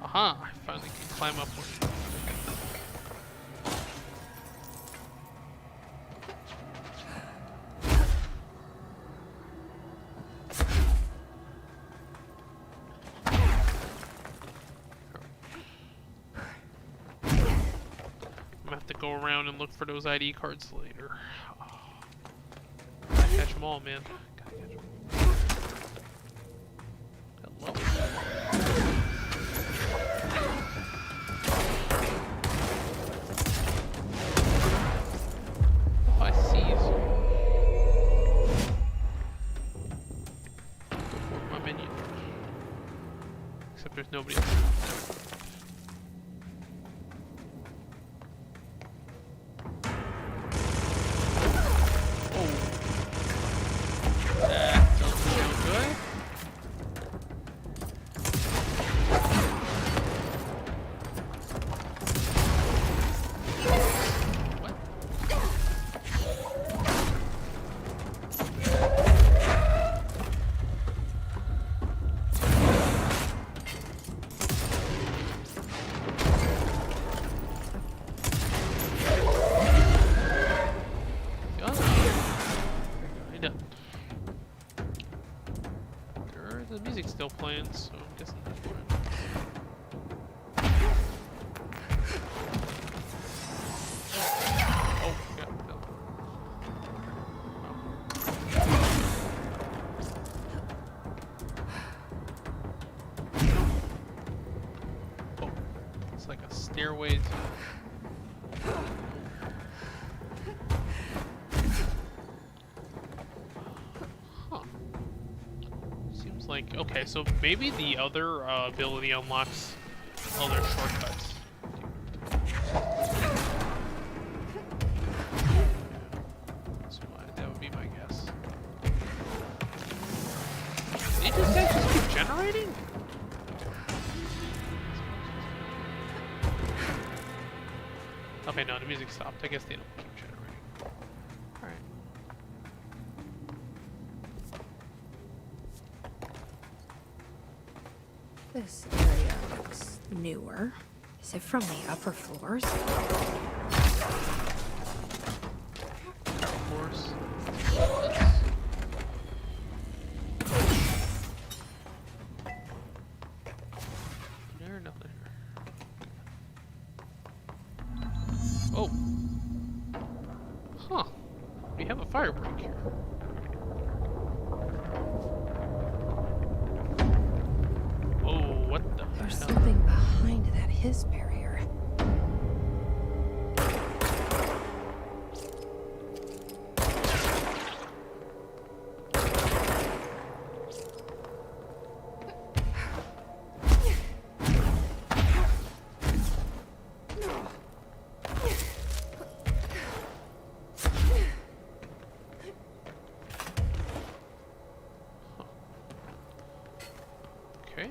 Aha! I finally can climb up one. I'm gonna have to go around and look for those ID cards later. Oh. Gotta catch them all, man. Gotta catch them. Hello. Oh, I see you. Go for my minion. Except there's nobody else. The music's still playing, so I'm guessing that's fine. Oh, yeah, no. Oh, it's like a stairway to... Like, okay, so maybe the other ability unlocks other shortcuts. So that would be my guess. Did these guys just keep generating? Okay, no, the music stopped. I guess they don't keep generating. Alright. This area looks newer. Is it from the upper floors? Upper floors. There, nothing here. Oh. Huh. We have a fire break here. There's something behind that hiss barrier. Okay.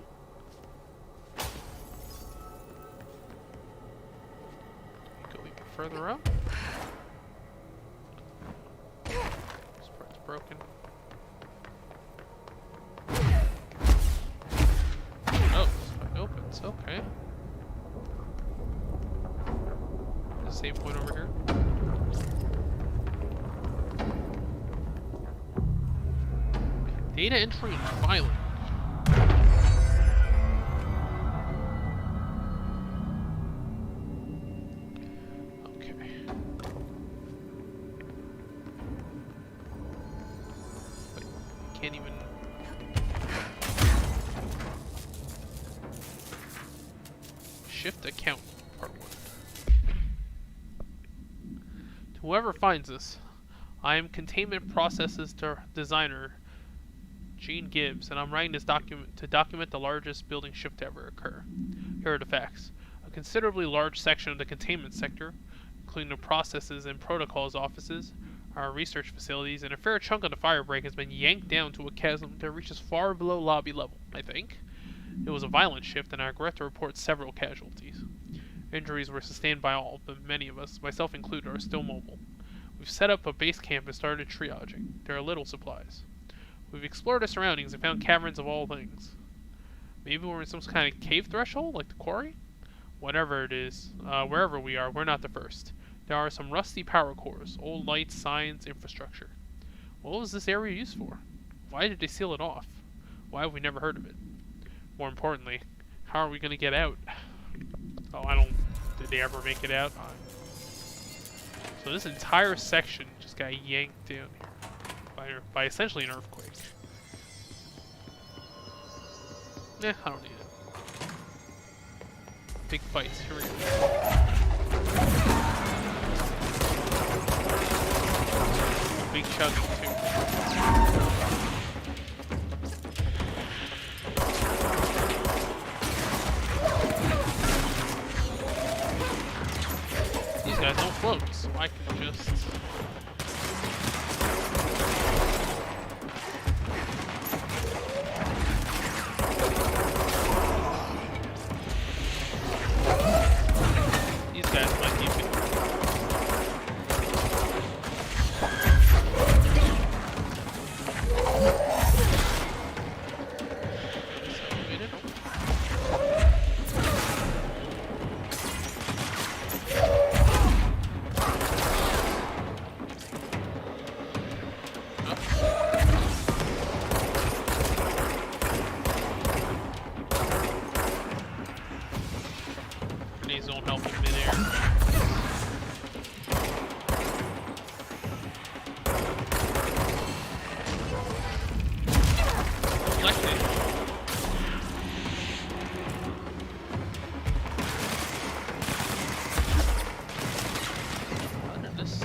Further up. This part's broken. Oh, this part opens. Okay. There's a save point over here. Data entry and filing. Okay. Wait, can't even. Shift account, part 1. To whoever finds this, I am Containment Processes Designer Gene Gibbs, and I'm writing this document to document the largest building shift to ever occur. Here are the facts. A considerably large section of the containment sector, including the processes and protocols offices, our research facilities, and a fair chunk of the fire break has been yanked down to a chasm that reaches far below lobby level, I think. It was a violent shift, and I regret to report several casualties. Injuries were sustained by all, but many of us, myself included, are still mobile. We've set up a base camp and started triaging. There are little supplies. We've explored the surroundings and found caverns of all things. Maybe we're in some kind of cave threshold, like the quarry? Whatever it is, wherever we are, we're not the first. There are some rusty power cores, old lights, signs, infrastructure. What was this area used for? Why did they seal it off? Why have we never heard of it? More importantly, how are we going to get out? Oh, did they ever make it out? So this entire section just got yanked down here by essentially an earthquake. I don't need it. Big fights, here we go. Big chugging too. These guys don't float, so I can just... These guys might keep it. Grenades don't help in midair. Deflected. Under this.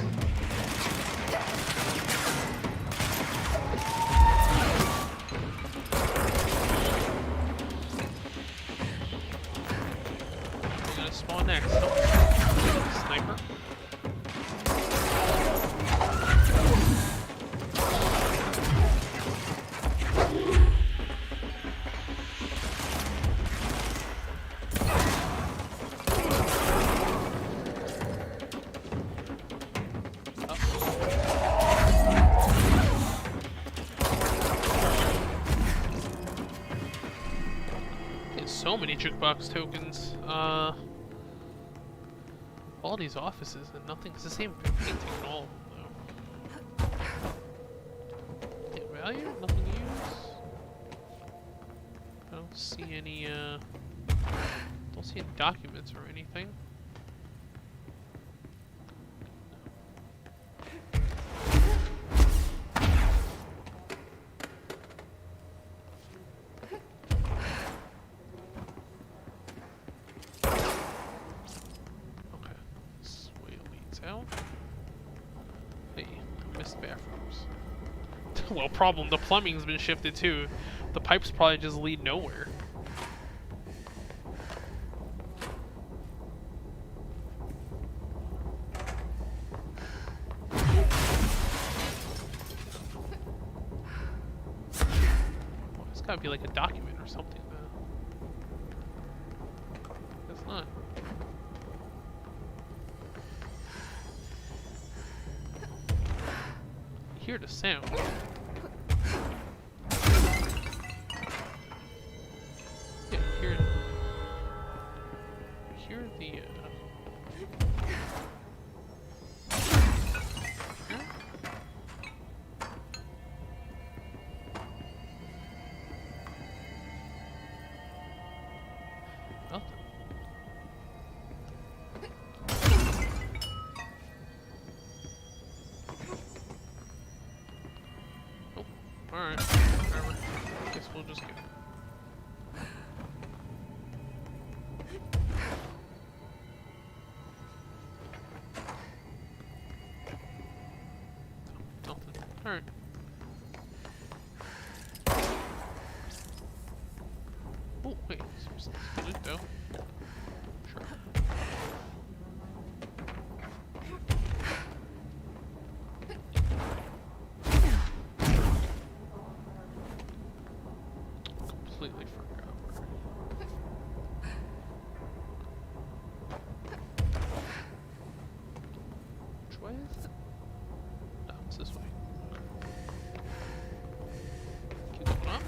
Spawn next. Oh. Sniper. Get so many jukebox tokens. All these offices and nothing. It's the same painting in all of them, though. Hit value? Nothing to use? I don't see any, don't see any documents or anything. Hey, missed bathrooms. Well, problem, the plumbing's been shifted too. The pipes probably just lead nowhere. Well, it's gotta be like a document or something, though. It's not. Hear the sound. Yeah, hear the alright. Whatever. Guess we'll just go. Nothing. Alright. Oh, wait. Some loot though. Sure. Completely forgot where. Which way is it? No, it's this way. Keep going up.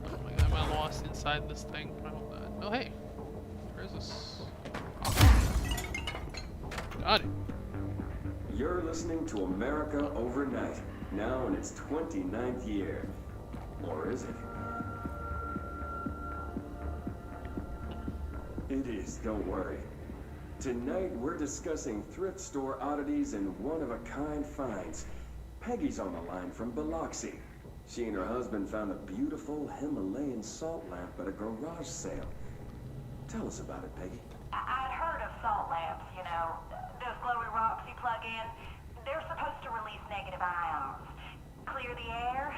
Oh my god, am I lost inside this thing? I hope not. Oh hey, where is this? Got it. You're listening to America Overnight, now in its 29th year. Or is it? It is, don't worry. Tonight we're discussing thrift store oddities and one-of-a-kind finds. Peggy's on the line from Biloxi. She and her husband found a beautiful Himalayan salt lamp at a garage sale. Tell us about it, Peggy. I'd heard of salt lamps, you know. Those glowy rocks you plug in. They're supposed to release negative ions. Clear the air.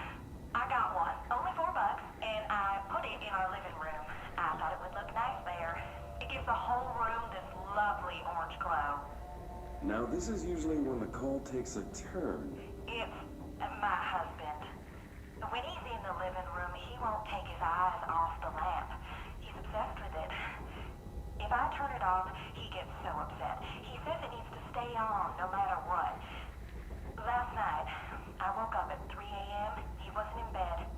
I got one. Only $4, and I put it in our living room. I thought it would look nice there. It gives the whole room this lovely orange glow. Now, this is usually when the call takes a turn. It's my husband. When he's in the living room, he won't take his eyes off the lamp. He's obsessed with it. If I turn it off, he gets so upset. He says it needs to stay on no matter what. Last night, I woke up at 3 a.m. He wasn't in bed.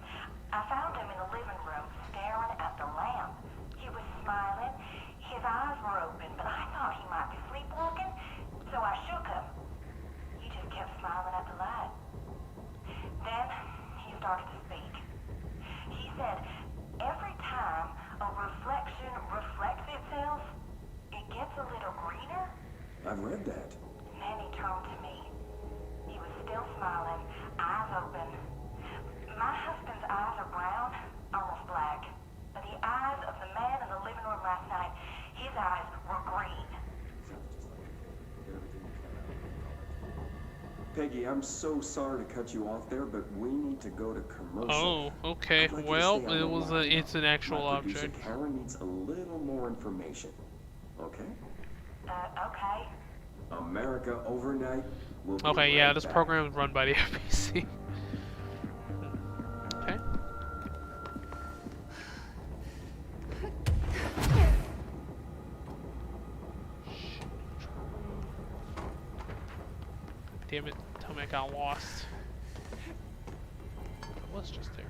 I found him in the living room staring at the lamp. He was smiling. His eyes were open, but I thought he might be sleepwalking, so I shook him. He just kept smiling at the light. Then he started to speak. He said, every time a reflection reflects itself, it gets a little greener. I've read that. Then he turned to me. He was still smiling, eyes open. My husband's eyes are brown, almost black. But the eyes of the man in the living room last night, his eyes were green. Peggy, I'm so sorry to cut you off there, but we need to go to commercial. Oh, okay. I'd like you to Well, stay on it the was line. it's an actual My producer, object. Karen needs a little more information. Okay? Okay. America Overnight will be Okay, yeah, right this back. program is run by the FBC. Okay. Damn it, tell me I got lost. I was just there.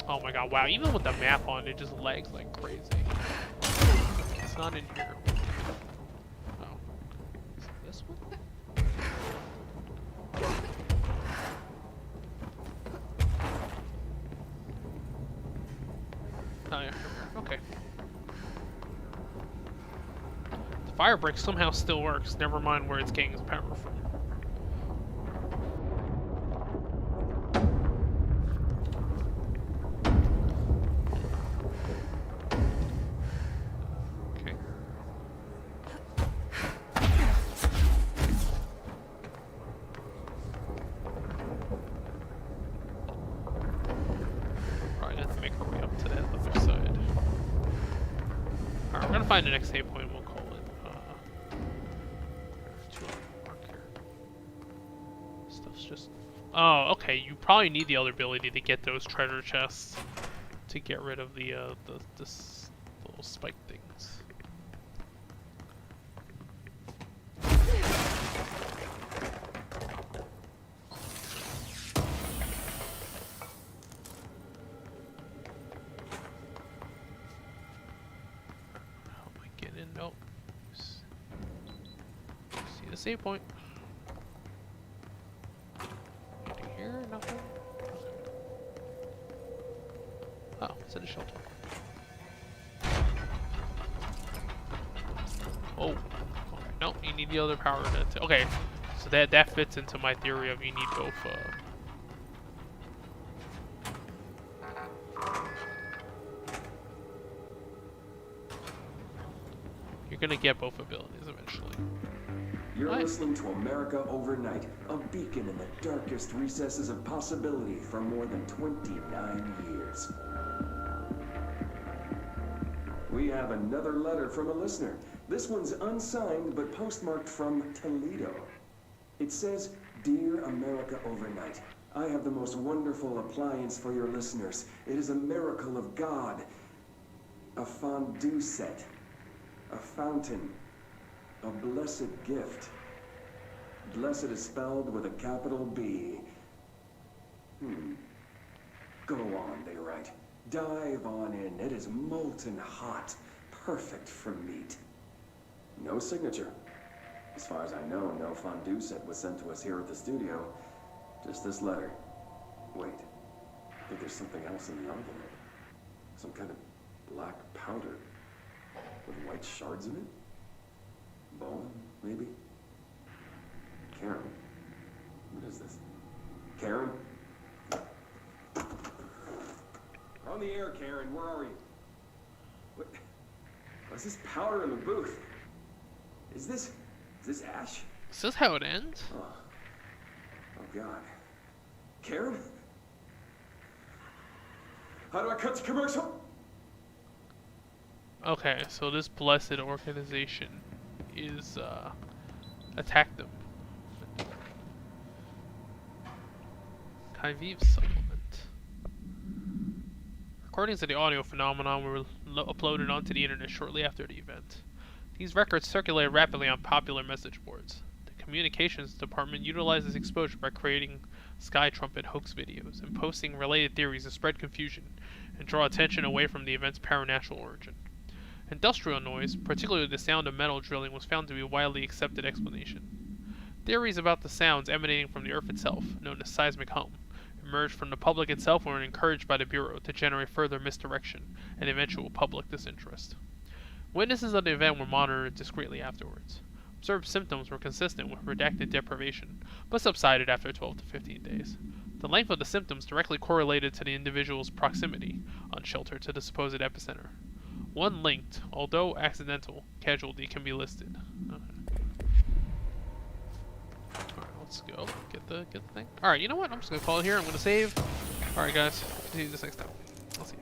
Oh my god, wow, even with the map on, it just lags like crazy. It's not in here. Oh. Is it this one? Oh yeah, okay. The fire brick somehow still works, never mind where it's getting its power from. Find the next save point and we'll call it 2 mark here. Stuff's just oh, okay, you probably need the other ability to get those treasure chests to get rid of the this little spike things. Nope. See the save point. Anything here? Nothing. Oh, it's in a shelter. Oh, okay. No, you need the other power to okay. So that fits into my theory of you need both. You're gonna get both abilities eventually. You're listening to America Overnight, a beacon in the darkest recesses of possibility for more than 29 years. We have another letter from a listener. This one's unsigned, but postmarked from Toledo. It says, "Dear America Overnight, I have the most wonderful appliance for your listeners. It is a miracle of God. A fondue set. A fountain. A blessed gift. Blessed is spelled with a capital B. Go on, they write. Dive on in. It is molten hot. Perfect for meat." No signature. As far as I know, no fondue set was sent to us here at the studio. Just this letter. Wait. I think there's something else in the envelope. Some kind of black powder. With white shards in it? Bone, maybe? Karen. What is this? Karen? On the air, Karen. Where are you? What? What's this powder in the booth? Is this ash? Is this how it ends? Oh God. Karen? How do I cut to commercial? Okay, so this blessed organization is attack them. KVC supplement. Recordings of the audio phenomenon were uploaded onto the internet shortly after the event. These records circulated rapidly on popular message boards. The communications department utilized this exposure by creating Sky Trumpet hoax videos and posting related theories to spread confusion and draw attention away from the event's paranatural origin. Industrial noise, particularly the sound of metal drilling, was found to be a widely accepted explanation. Theories about the sounds emanating from the Earth itself, known as seismic hum, emerged from the public itself and were encouraged by the Bureau to generate further misdirection and eventual public disinterest. Witnesses of the event were monitored discreetly afterwards. Observed symptoms were consistent with redacted deprivation, but subsided after 12 to 15 days. The length of the symptoms directly correlated to the individual's proximity on shelter to the supposed epicenter. One linked, although accidental, casualty can be listed. Okay. Alright, let's go. Get the thing. Alright, you know what? I'm just gonna call it here. I'm gonna save. Alright guys, continue this next time. I'll see you.